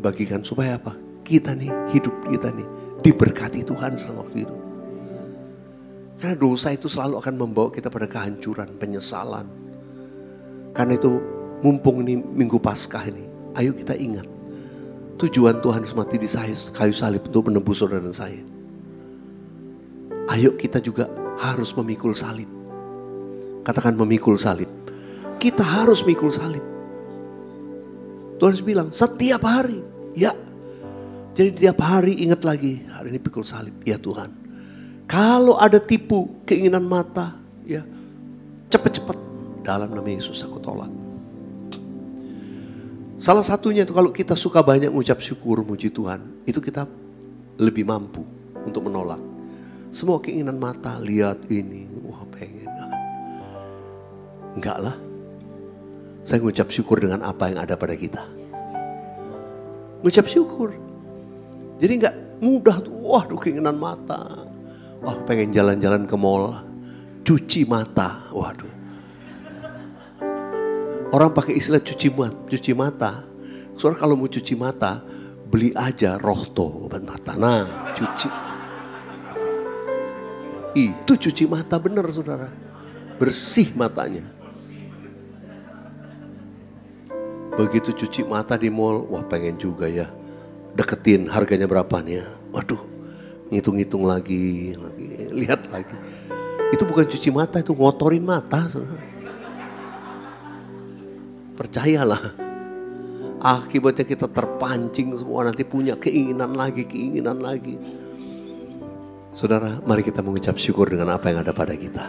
bagikan supaya apa? Kita nih, hidup kita nih, diberkati Tuhan selama waktu itu. Karena dosa itu selalu akan membawa kita pada kehancuran, penyesalan. Karena itu mumpung ini Minggu Paskah ini, ayo kita ingat. Tujuan Tuhan Yesus mati di kayu salib untuk menebus saudara dan saya. Ayo kita juga harus memikul salib. Katakan memikul salib. Kita harus mikul salib. Tuhan Yesus bilang setiap hari. Ya. Jadi tiap hari ingat lagi. Hari ini pikul salib. Ya Tuhan. Kalau ada tipu keinginan mata. Ya. Cepat-cepat. Dalam nama Yesus aku tolak. Salah satunya itu kalau kita suka banyak mengucap syukur muji Tuhan. Itu kita lebih mampu untuk menolak. Semua keinginan mata. Lihat ini. Wah pengen. Enggak lah. Saya mengucap syukur dengan apa yang ada pada kita. Mengucap syukur. Jadi enggak mudah tuh. Wah keinginan mata. Wah pengen jalan-jalan ke mall. Cuci mata. Waduh. Orang pakai istilah cuci mata. Soalnya kalau mau cuci mata. Beli aja rohto obat mata. Nah cuci. Itu cuci mata benar saudara. Bersih matanya. Begitu cuci mata di mall, wah pengen juga ya. Deketin harganya berapa nih ya. Waduh, ngitung-ngitung lagi, lihat lagi. Itu bukan cuci mata, itu ngotorin mata. Saudara. Percayalah. Akibatnya kita terpancing semua, nanti punya keinginan lagi. Saudara, mari kita mengucap syukur dengan apa yang ada pada kita.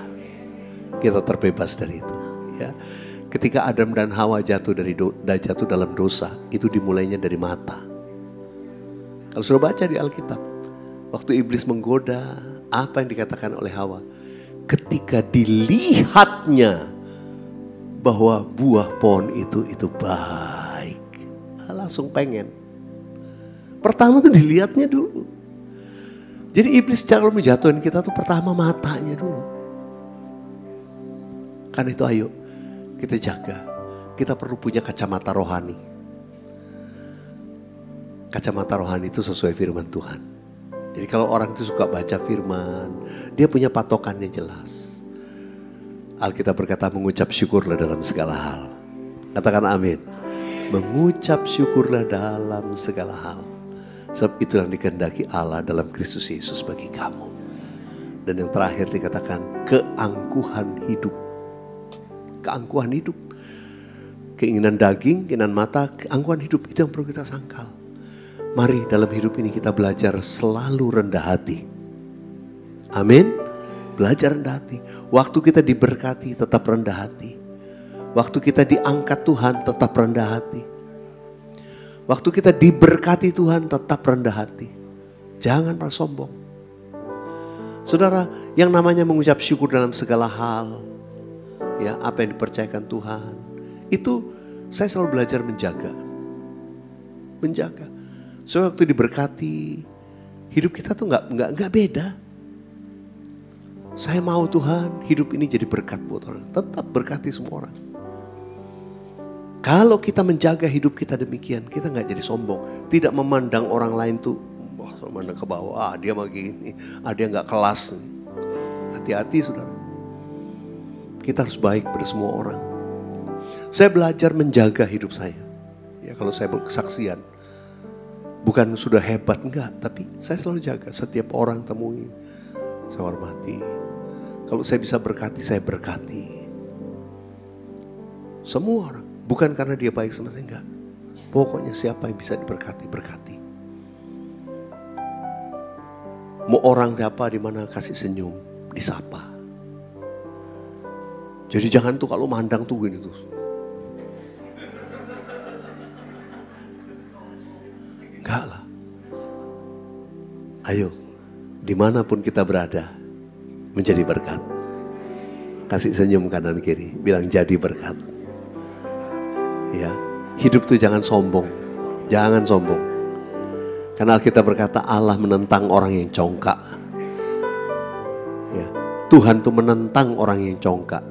Kita terbebas dari itu. Ya. Ketika Adam dan Hawa jatuh dalam dosa, itu dimulainya dari mata. Kalau sudah baca di Alkitab, waktu iblis menggoda, apa yang dikatakan oleh Hawa? Ketika dilihatnya bahwa buah pohon itu baik, langsung pengen. Pertama tuh dilihatnya dulu. Jadi iblis cara menjatuhin kita tuh pertama matanya dulu. Karena itu ayo. Kita jaga, kita perlu punya kacamata rohani. Kacamata rohani itu sesuai firman Tuhan. Jadi kalau orang itu suka baca firman, dia punya patokannya jelas. Alkitab berkata mengucap syukurlah dalam segala hal. Katakan amin. Mengucap syukurlah dalam segala hal. Sebab itu yang dikehendaki Allah dalam Kristus Yesus bagi kamu. Dan yang terakhir dikatakan keangkuhan hidup. Keangkuhan hidup. Keinginan daging, keinginan mata, keangkuhan hidup. Itu yang perlu kita sangkal. Mari dalam hidup ini kita belajar selalu rendah hati. Amin. Belajar rendah hati. Waktu kita diberkati tetap rendah hati. Waktu kita diangkat Tuhan tetap rendah hati. Waktu kita diberkati Tuhan tetap rendah hati. Jangan pernah sombong. Saudara, yang namanya mengucap syukur dalam segala hal. Ya, apa yang dipercayakan Tuhan. Itu saya selalu belajar menjaga. Menjaga. So waktu diberkati, hidup kita tuh nggak beda. Saya mau Tuhan, hidup ini jadi berkat buat orang. Tetap berkati semua orang. Kalau kita menjaga hidup kita demikian, kita nggak jadi sombong. Tidak memandang orang lain tuh, wah memandang ke bawah, dia mah gini, dia nggak kelas. Hati-hati saudara. Kita harus baik pada semua orang. Saya belajar menjaga hidup saya. Ya kalau saya berkesaksian, bukan sudah hebat enggak, tapi saya selalu jaga. Setiap orang temui, saya hormati. Kalau saya bisa berkati, saya berkati. Semua orang, bukan karena dia baik sama saya enggak. Pokoknya siapa yang bisa diberkati, berkati. Mau orang siapa di mana kasih senyum, disapa. Jadi jangan tuh kalau mandang tuh gini tuh. Enggak lah. Ayo, dimanapun kita berada, menjadi berkat. Kasih senyum kanan kiri, bilang jadi berkat. Ya, hidup tuh jangan sombong. Jangan sombong. Karena Alkitab berkata Allah menentang orang yang congkak. Ya, Tuhan tuh menentang orang yang congkak.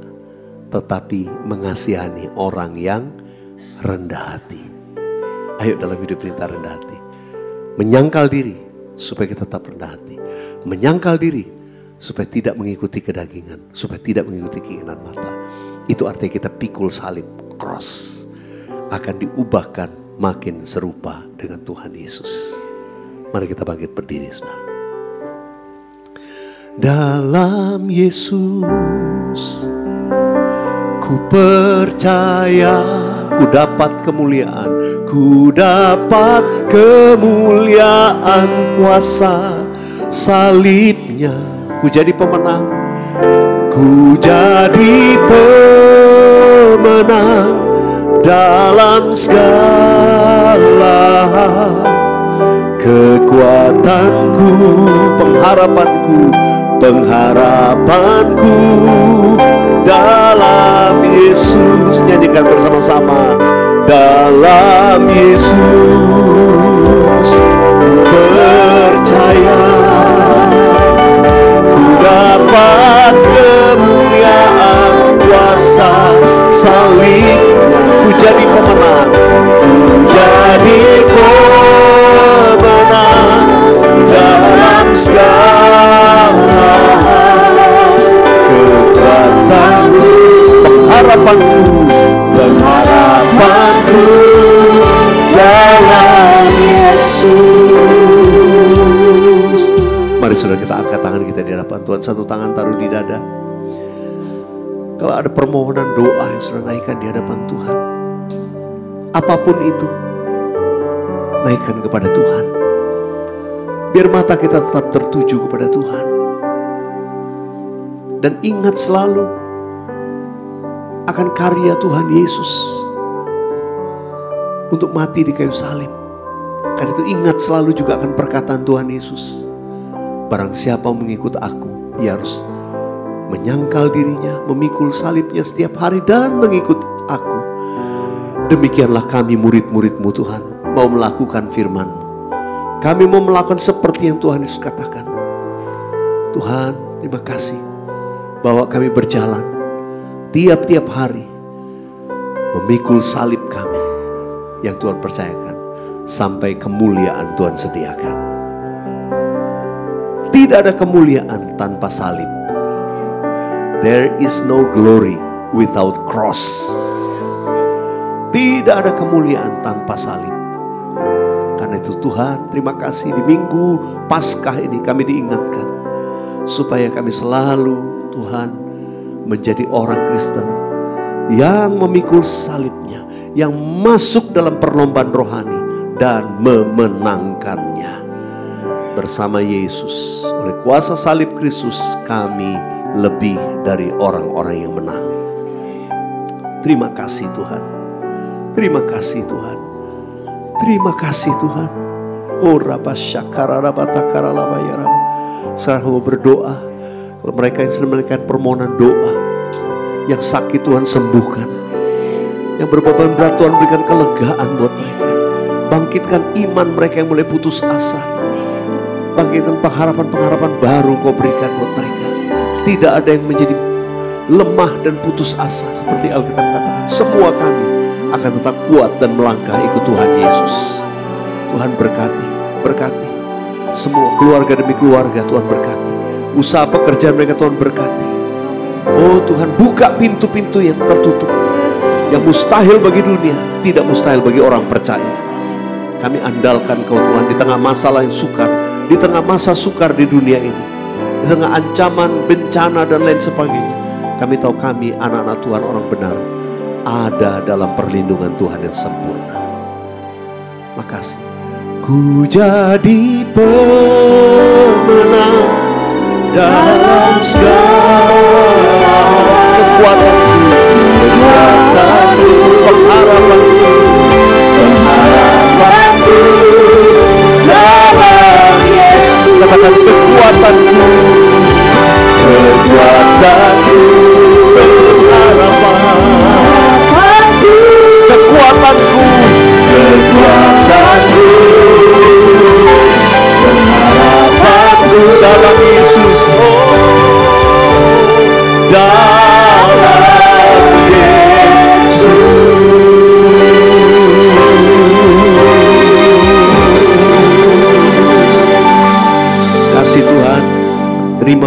Tetapi mengasihani orang yang rendah hati. Ayo dalam hidup kita rendah hati. Menyangkal diri supaya kita tetap rendah hati. Menyangkal diri supaya tidak mengikuti kedagingan, supaya tidak mengikuti keinginan mata. Itu artinya kita pikul salib, cross. Akan diubahkan makin serupa dengan Tuhan Yesus. Mari kita bangkit berdiri, saudara. Dalam Yesus ku percaya, ku dapat kemuliaan, ku dapat kemuliaan kuasa salibnya. Ku jadi pemenang, ku jadi pemenang dalam segala kekuatanku, pengharapanku dalam Yesus. Nyanyikan bersama-sama. Dalam Yesus percaya, ku dapat kemuliaan kuasa salibnya. Ku jadi pemenang, ku jadi pemenang dalam segala kekuatanku, pengharapanku dalam Yesus. Mari saudara, kita angkat tangan kita di hadapan Tuhan. Satu tangan taruh di dada. Kalau ada permohonan doa yang saudara naikkan di hadapan Tuhan, apapun itu, naikkan kepada Tuhan. Biar mata kita tetap tertuju kepada Tuhan. Dan ingat selalu akan karya Tuhan Yesus untuk mati di kayu salib. Karena itu ingat selalu juga akan perkataan Tuhan Yesus. Barang siapa mengikut aku, ia harus menyangkal dirinya, memikul salibnya setiap hari dan mengikut aku. Demikianlah kami murid-murid-Mu Tuhan, mau melakukan firman-Mu. Kami mau melakukan seperti yang Tuhan Yesus katakan. Tuhan, terima kasih bahwa kami berjalan tiap-tiap hari memikul salib kami yang Tuhan percayakan sampai kemuliaan Tuhan sediakan. Tidak ada kemuliaan tanpa salib. There is no glory without cross. Tidak ada kemuliaan tanpa salib. Karena itu Tuhan, terima kasih di minggu Paskah ini kami diingatkan supaya kami selalu, Tuhan, menjadi orang Kristen yang memikul salibnya, yang masuk dalam perlombaan rohani dan memenangkannya. Bersama Yesus, oleh kuasa salib Kristus, kami lebih dari orang-orang yang menang. Terima kasih Tuhan. Terima kasih Tuhan. Terima kasih Tuhan. Oh rabasyakararabatakarabayarab. Sekarang mau berdoa. Kalau mereka yang sedang menaikkan permohonan doa, yang sakit Tuhan sembuhkan, yang berbeban berat Tuhan berikan kelegaan buat mereka. Bangkitkan iman mereka yang mulai putus asa. Bangkitkan pengharapan-pengharapan baru Kau berikan buat mereka. Tidak ada yang menjadi lemah dan putus asa seperti Alkitab katakan. Semua kami akan tetap kuat dan melangkah ikut Tuhan Yesus. Tuhan berkati, berkati semua keluarga demi keluarga. Tuhan berkati usaha pekerjaan mereka. Tuhan berkati. Oh Tuhan, buka pintu-pintu yang tertutup, yang mustahil bagi dunia, tidak mustahil bagi orang percaya. Kami andalkan Kau Tuhan di tengah masalah yang sukar, di tengah masa sukar di dunia ini, di tengah ancaman, bencana dan lain sebagainya. Kami tahu kami anak-anak Tuhan, orang benar, ada dalam perlindungan Tuhan yang sempurna. Makasih. Ku jadi pemenang dalam segala kekuatanku, pengharapanku dalam Yesus. Katakan kekuatanku, pengharapanku, kekuatanku, pengharapanku dalam Yesus. Oh, dalam Yesus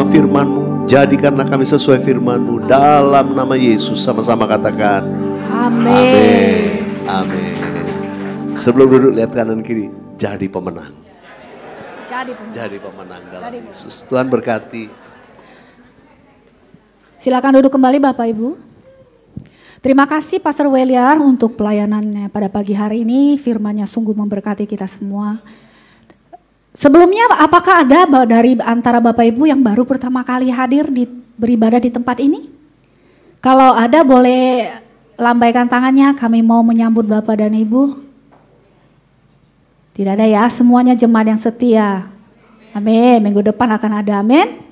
firman-Mu. Jadikanlah kami sesuai firman-Mu. Dalam nama Yesus sama-sama katakan Amin. Amin. Sebelum duduk lihat kanan kiri. Jadi pemenang. Jadi pemenang dalam Yesus. Tuhan berkati. Silakan duduk kembali Bapak Ibu. Terima kasih Pastor Weliar untuk pelayanannya pada pagi hari ini. Firman-Nya sungguh memberkati kita semua. Sebelumnya apakah ada dari antara Bapak Ibu yang baru pertama kali hadir beribadah di tempat ini? Kalau ada boleh lambaikan tangannya, kami mau menyambut Bapak dan Ibu. Tidak ada ya, semuanya jemaat yang setia. Amin, minggu depan akan ada, amin.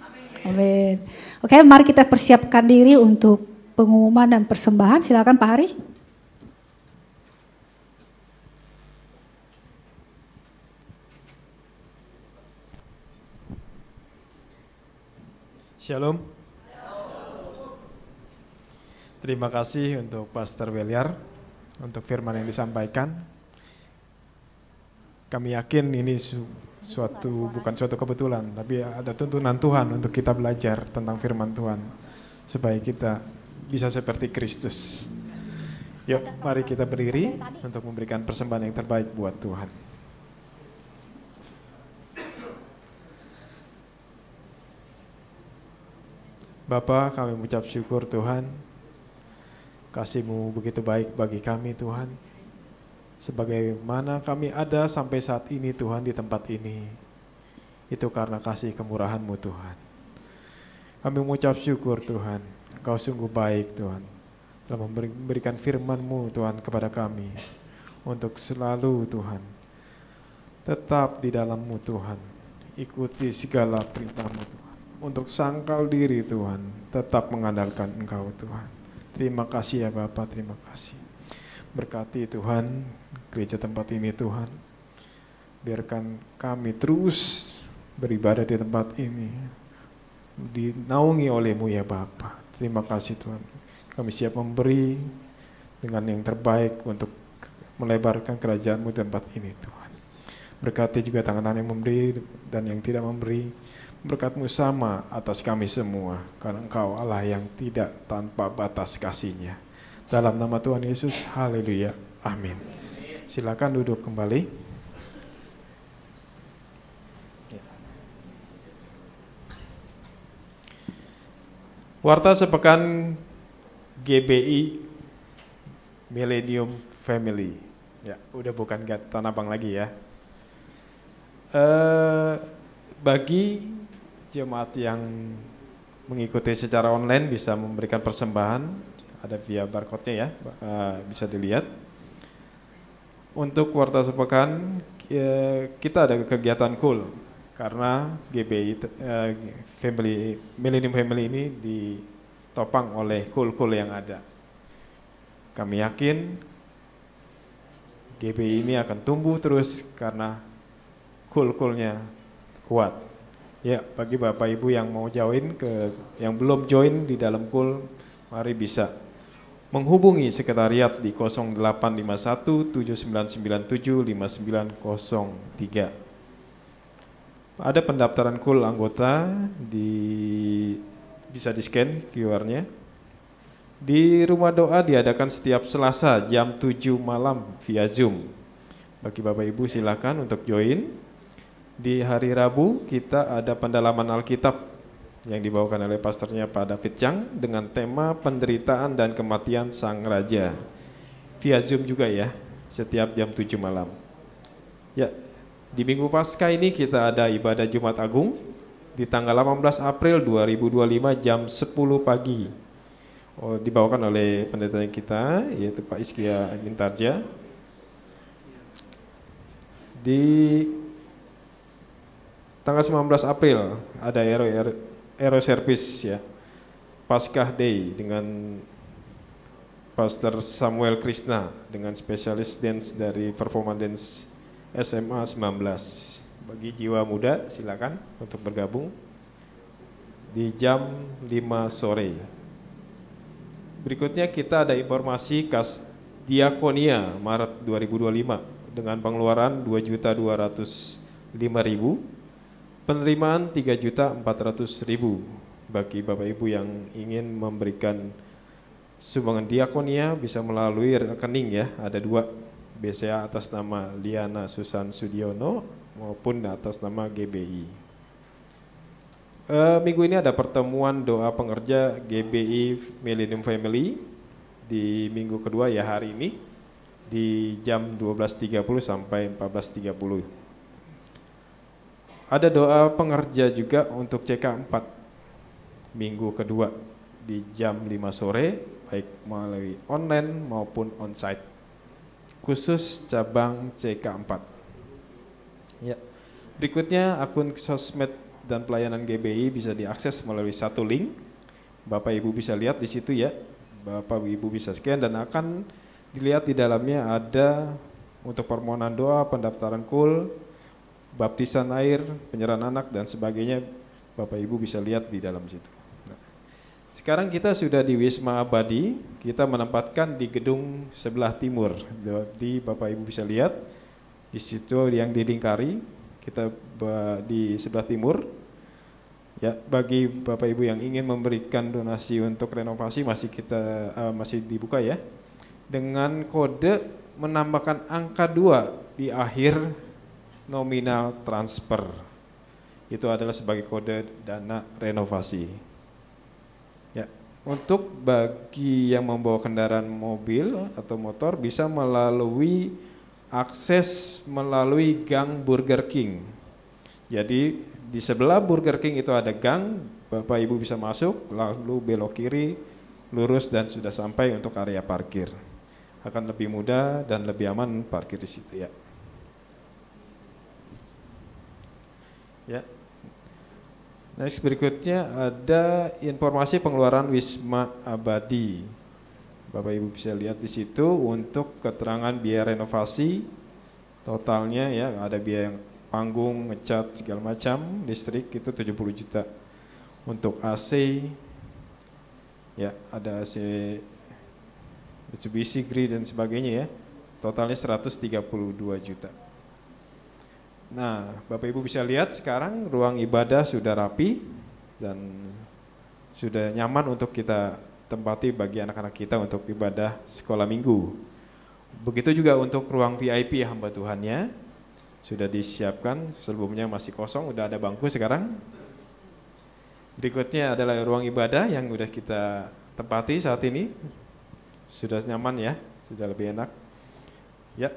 Amin. Oke, mari kita persiapkan diri untuk pengumuman dan persembahan. Silakan Pak Hari. Shalom. Terima kasih untuk Pastor Weliar untuk firman yang disampaikan. Kami yakin ini bukan suatu kebetulan, tapi ada tuntunan Tuhan untuk kita belajar tentang firman Tuhan supaya kita bisa seperti Kristus. Yuk, mari kita berdiri untuk memberikan persembahan yang terbaik buat Tuhan. Bapa, kami mengucap syukur Tuhan, kasih-Mu begitu baik bagi kami Tuhan. Sebagaimana kami ada sampai saat ini Tuhan di tempat ini, itu karena kasih kemurahan-Mu Tuhan. Kami mengucap syukur Tuhan, Kau sungguh baik Tuhan, telah memberikan firman-Mu Tuhan kepada kami, untuk selalu Tuhan, tetap di dalam-Mu Tuhan, ikuti segala perintah-Mu Tuhan. Untuk sangkal diri Tuhan, tetap mengandalkan Engkau Tuhan. Terima kasih ya Bapa, terima kasih. Berkati Tuhan gereja tempat ini Tuhan. Biarkan kami terus beribadah di tempat ini, dinaungi oleh-Mu ya Bapa. Terima kasih Tuhan. Kami siap memberi dengan yang terbaik untuk melebarkan kerajaan-Mu di tempat ini Tuhan. Berkati juga tangan-tangan yang memberi dan yang tidak memberi. Berkat-Mu sama atas kami semua, karena Engkau Allah yang tidak tanpa batas kasih-Nya. Dalam nama Tuhan Yesus, haleluya, amin. Silakan duduk kembali. Warta sepekan GBI Millennium Family. Ya, udah bukan Tanah Abang lagi ya. Bagi jemaat yang mengikuti secara online bisa memberikan persembahan, ada via barcode-nya ya, bisa dilihat. Untuk Warta Sepekan kita ada kegiatan cool karena GBI Millennium Family ini ditopang oleh cool yang ada. Kami yakin GBI ini akan tumbuh terus karena cool-nya kuat. Ya, bagi Bapak Ibu yang mau join yang belum join di dalam cool, mari bisa menghubungi sekretariat di 0851 7997 5903. Ada pendaftaran cool anggota bisa di-scan QR-nya. Di Rumah Doa diadakan setiap Selasa jam 7 malam via Zoom. Bagi Bapak Ibu silakan untuk join. Di hari Rabu kita ada pendalaman Alkitab yang dibawakan oleh pastornya Pak David Chang dengan tema penderitaan dan kematian Sang Raja. Via Zoom juga ya, setiap jam 7 malam. Ya, di Minggu Paskah ini kita ada ibadah Jumat Agung di tanggal 18 April 2025 jam 10 pagi. Dibawakan oleh pendeta kita yaitu Pak Iskia Mintarja. Di tanggal 19 April ada Aero Service ya, Paskah Day dengan Pastor Samuel Krishna dengan spesialis dance dari Performance Dance SMA 19. Bagi jiwa muda silakan untuk bergabung di jam 5 sore. Berikutnya kita ada informasi Kas Diakonia Maret 2025 dengan pengeluaran 2.205.000. penerimaan 3.400.000 bagi Bapak Ibu yang ingin memberikan sumbangan diakonia bisa melalui rekening ya, ada 2, BCA atas nama Liana Susan Sudiono maupun atas nama GBI. Minggu ini ada pertemuan doa pengerja GBI Millennium Family di minggu kedua ya, hari ini di jam 12.30 sampai 14.30. Ada doa pengerja juga untuk CK4 minggu kedua di jam 5 sore, baik melalui online maupun onsite, khusus cabang CK4. Ya. Berikutnya akun sosmed dan pelayanan GBI bisa diakses melalui satu link. Bapak Ibu bisa lihat di situ ya. Bapak Ibu bisa scan dan akan dilihat di dalamnya ada untuk permohonan doa, pendaftaran KUL, baptisan air, penyerahan anak dan sebagainya. Bapak Ibu bisa lihat di dalam situ. Sekarang kita sudah di Wisma Abadi, kita menempatkan di gedung sebelah timur. Di Bapak Ibu bisa lihat di situ yang dilingkari, kita di sebelah timur. Ya, bagi Bapak Ibu yang ingin memberikan donasi untuk renovasi masih dibuka ya. Dengan kode menambahkan angka 2 di akhir nominal transfer. Itu adalah sebagai kode dana renovasi. Untuk bagi yang membawa kendaraan mobil atau motor bisa melalui akses melalui gang Burger King. Jadi di sebelah Burger King itu ada gang, Bapak Ibu bisa masuk, lalu belok kiri, lurus dan sudah sampai untuk area parkir. Akan lebih mudah dan lebih aman parkir di situ ya. Ya. Next berikutnya ada informasi pengeluaran Wisma Abadi. Bapak Ibu bisa lihat di situ untuk keterangan biaya renovasi totalnya ya, ada biaya yang panggung, ngecat segala macam, listrik itu 70 juta. Untuk AC ya ada AC Mitsubishi Grid dan sebagainya ya. Totalnya 132 juta. Nah, Bapak Ibu bisa lihat sekarang ruang ibadah sudah rapi dan sudah nyaman untuk kita tempati bagi anak-anak kita untuk ibadah sekolah minggu. Begitu juga untuk ruang VIP hamba Tuhannya sudah disiapkan, sebelumnya masih kosong, udah ada bangku sekarang. Berikutnya adalah ruang ibadah yang sudah kita tempati saat ini. Sudah nyaman ya, sudah lebih enak. Ya.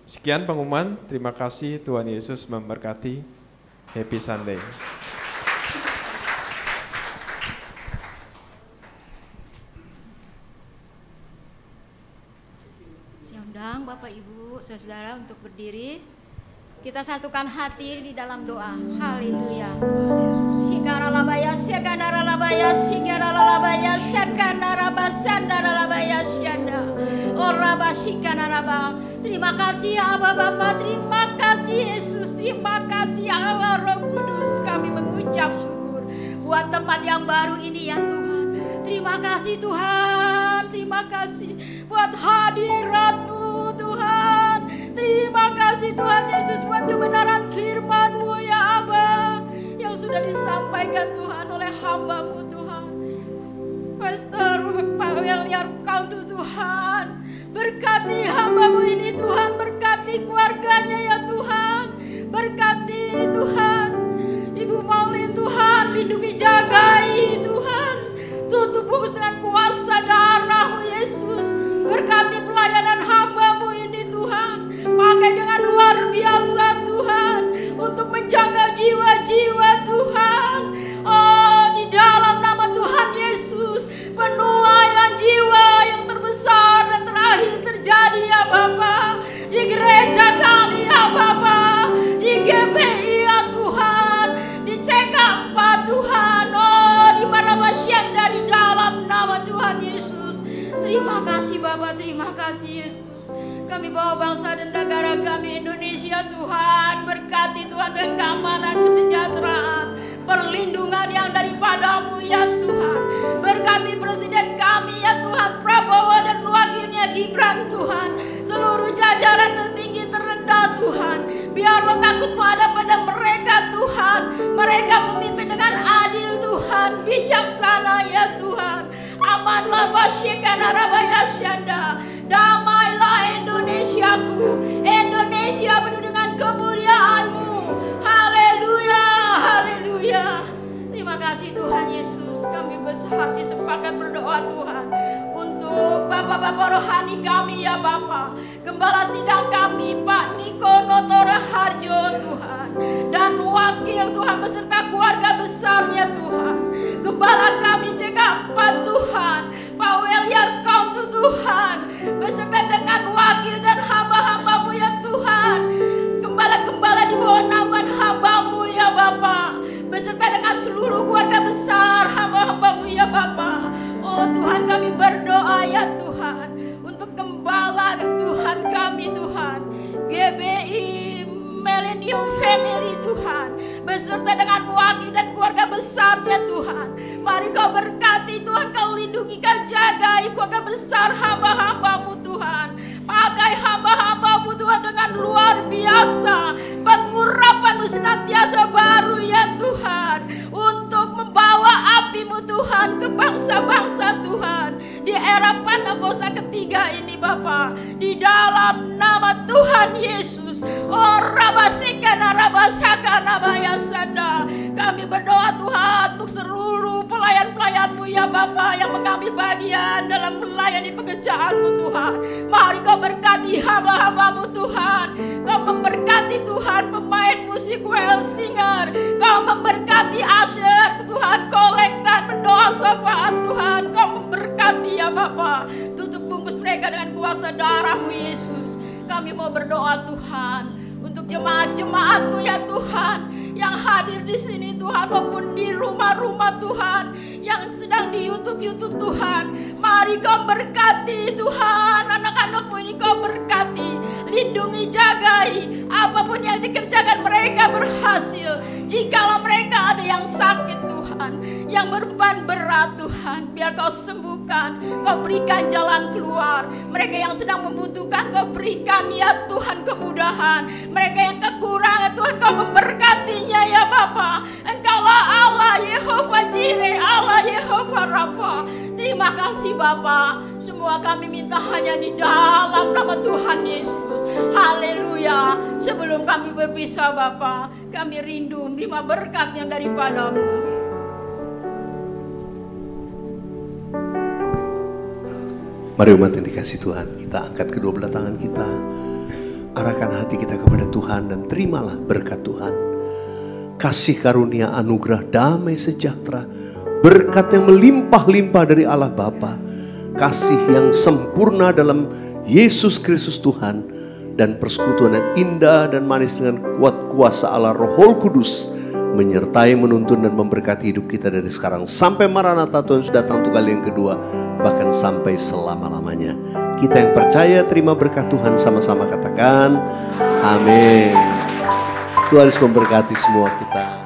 Sekian pengumuman, terima kasih, Tuhan Yesus memberkati. Happy Sunday. Saya undang Bapak Ibu, saudara untuk berdiri. Kita satukan hati di dalam doa. Haleluya. Sikaralabaya, sikanaralabaya, sikaralabaya, sikanarabasandaralabaya, syanda. Orabasikanaraba. Terima kasih Aba Bapa, terima kasih Yesus, terima kasih Allah Roh Kudus. Kami mengucap syukur buat tempat yang baru ini ya Tuhan. Terima kasih Tuhan, terima kasih buat hadirat-Mu Tuhan. Terima kasih Tuhan Yesus buat kebenaran firman-Mu ya Aba, yang sudah disampaikan Tuhan oleh hamba-Mu Tuhan. Pastor Pak Weliar County Tuhan, berkati hamba-Mu ini Tuhan, berkati keluarganya ya Tuhan, berkati Tuhan Ibu Maulin Tuhan, lindungi jagai Tuhan, tutup bungkus dengan kuasa darah-Mu Yesus, berkati pelayanan hamba-Mu ini Tuhan, pakai dengan luar biasa Tuhan, untuk menjaga jiwa-jiwa Tuhan. Oh, di dalam nama Tuhan Yesus, penuaian jiwa yang terbesar dan terakhir terjadi ya Bapa, di gereja kami ya Bapa, di GBI ya Tuhan, di CK4 Tuhan. Oh, di Marabasyanda di dalam nama Tuhan Yesus. Terima kasih Bapa, terima kasih Yesus. Kami bawa bangsa dan negara kami Indonesia Tuhan, berkati Tuhan dengan keamanan, kesejahteraan, perlindungan yang daripada-Mu ya Tuhan. Berkati presiden kami ya Tuhan, Prabowo dan wakilnya Gibran Tuhan, seluruh jajaran tertinggi terendah Tuhan. Biar Roh takut-Mu ada pada mereka Mereka memimpin dengan adil Tuhan, bijaksana ya Tuhan. Amanlah Basyekana Rabaya Syanda. Damailah Indonesiaku. Indonesia penuh dengan kemuliaan-Mu. Haleluya, haleluya. Terima kasih Tuhan Yesus. Kami bersehati sepakat berdoa Tuhan untuk Bapak-Bapak rohani kami ya Bapak. Gembala sidang kami Pak Niko Notora Harjo Tuhan. Dan wakil Tuhan beserta keluarga besarnya Tuhan. Gembala kami CK4 Tuhan. Pak Weliar Kautu Tuhan. Beserta dengan wakil dan hamba-hamba-Mu ya Tuhan. Gembala-gembala di bawah naungan hamba-Mu ya Bapak. Beserta dengan seluruh keluarga besar hamba-hamba-Mu ya Bapak. Oh Tuhan, kami berdoa ya Tuhan untuk gembala Tuhan kami Tuhan, GBI Millennium Family Tuhan, beserta dengan wakil dan keluarga besarnya Tuhan. Mari Kau berkati Tuhan, Kau lindungi, Kau jagai keluarga besar hamba-hamba-Mu Tuhan. Pakai hamba-hamba-Mu Tuhan dengan luar biasa. Pengurapan-Mu senantiasa baru ya Tuhan. Untuk membawa api-Mu Tuhan ke bangsa-bangsa Tuhan. Di era Pentakosta ketiga ini Bapa. Di dalam nama Tuhan Yesus. Oh Rabasikana Rabasakana Bayasanda. Kami berdoa Tuhan untuk seluruh pelayan-pelayan-Mu ya Bapa. Yang mengambil bagian dalam melayani pekerjaan-Mu Tuhan. Mari Kau berkati hamba-hamba-Mu Tuhan. Kau memberkati Tuhan pemain musik well singer. Kau memberkati Asher Tuhan, kolektan mendoa syafaat Tuhan. Kau memberkati ya Bapa. Tutup bungkus mereka dengan kuasa darah-Mu Yesus. Kami mau berdoa Tuhan untuk jemaat-jemaat-Mu ya Tuhan yang hadir di sini Tuhan, maupun di rumah-rumah Tuhan yang sedang di YouTube Tuhan. Mari Kau berkati Tuhan, anak-anak-Mu ini Kau berkati, lindungi, jagai, apapun yang dikerjakan mereka berhasil. Jikalau mereka ada yang sakit Tuhan, yang berbeban berat Tuhan, biar Kau sembuhkan, Kau berikan jalan keluar. Mereka yang sedang membutuhkan Kau berikan ya Tuhan kemudahan. Mereka yang kekurangan Tuhan Kau memberkatinya ya Bapa. Engkaulah Allah Yehova Jireh, Allah Yehova Rafa. Terima kasih Bapa. Semua kami minta hanya di dalam nama Tuhan Yesus. Haleluya. Sebelum kami berpisah Bapa, kami rindu menerima berkat yang daripada-Mu. Mari umat yang dikasih Tuhan, kita angkat kedua belah tangan kita, arahkan hati kita kepada Tuhan dan terimalah berkat Tuhan. Kasih karunia, anugerah, damai sejahtera, berkat yang melimpah-limpah dari Allah Bapa, kasih yang sempurna dalam Yesus Kristus Tuhan, dan persekutuan yang indah dan manis dengan kuat kuasa Allah Roh Kudus menyertai, menuntun dan memberkati hidup kita dari sekarang sampai Maranatha Tuhan sudah datang untuk kali yang kedua, bahkan sampai selama-lamanya. Kita yang percaya terima berkat Tuhan sama-sama katakan amin. Tuhan Yesus memberkati semua kita.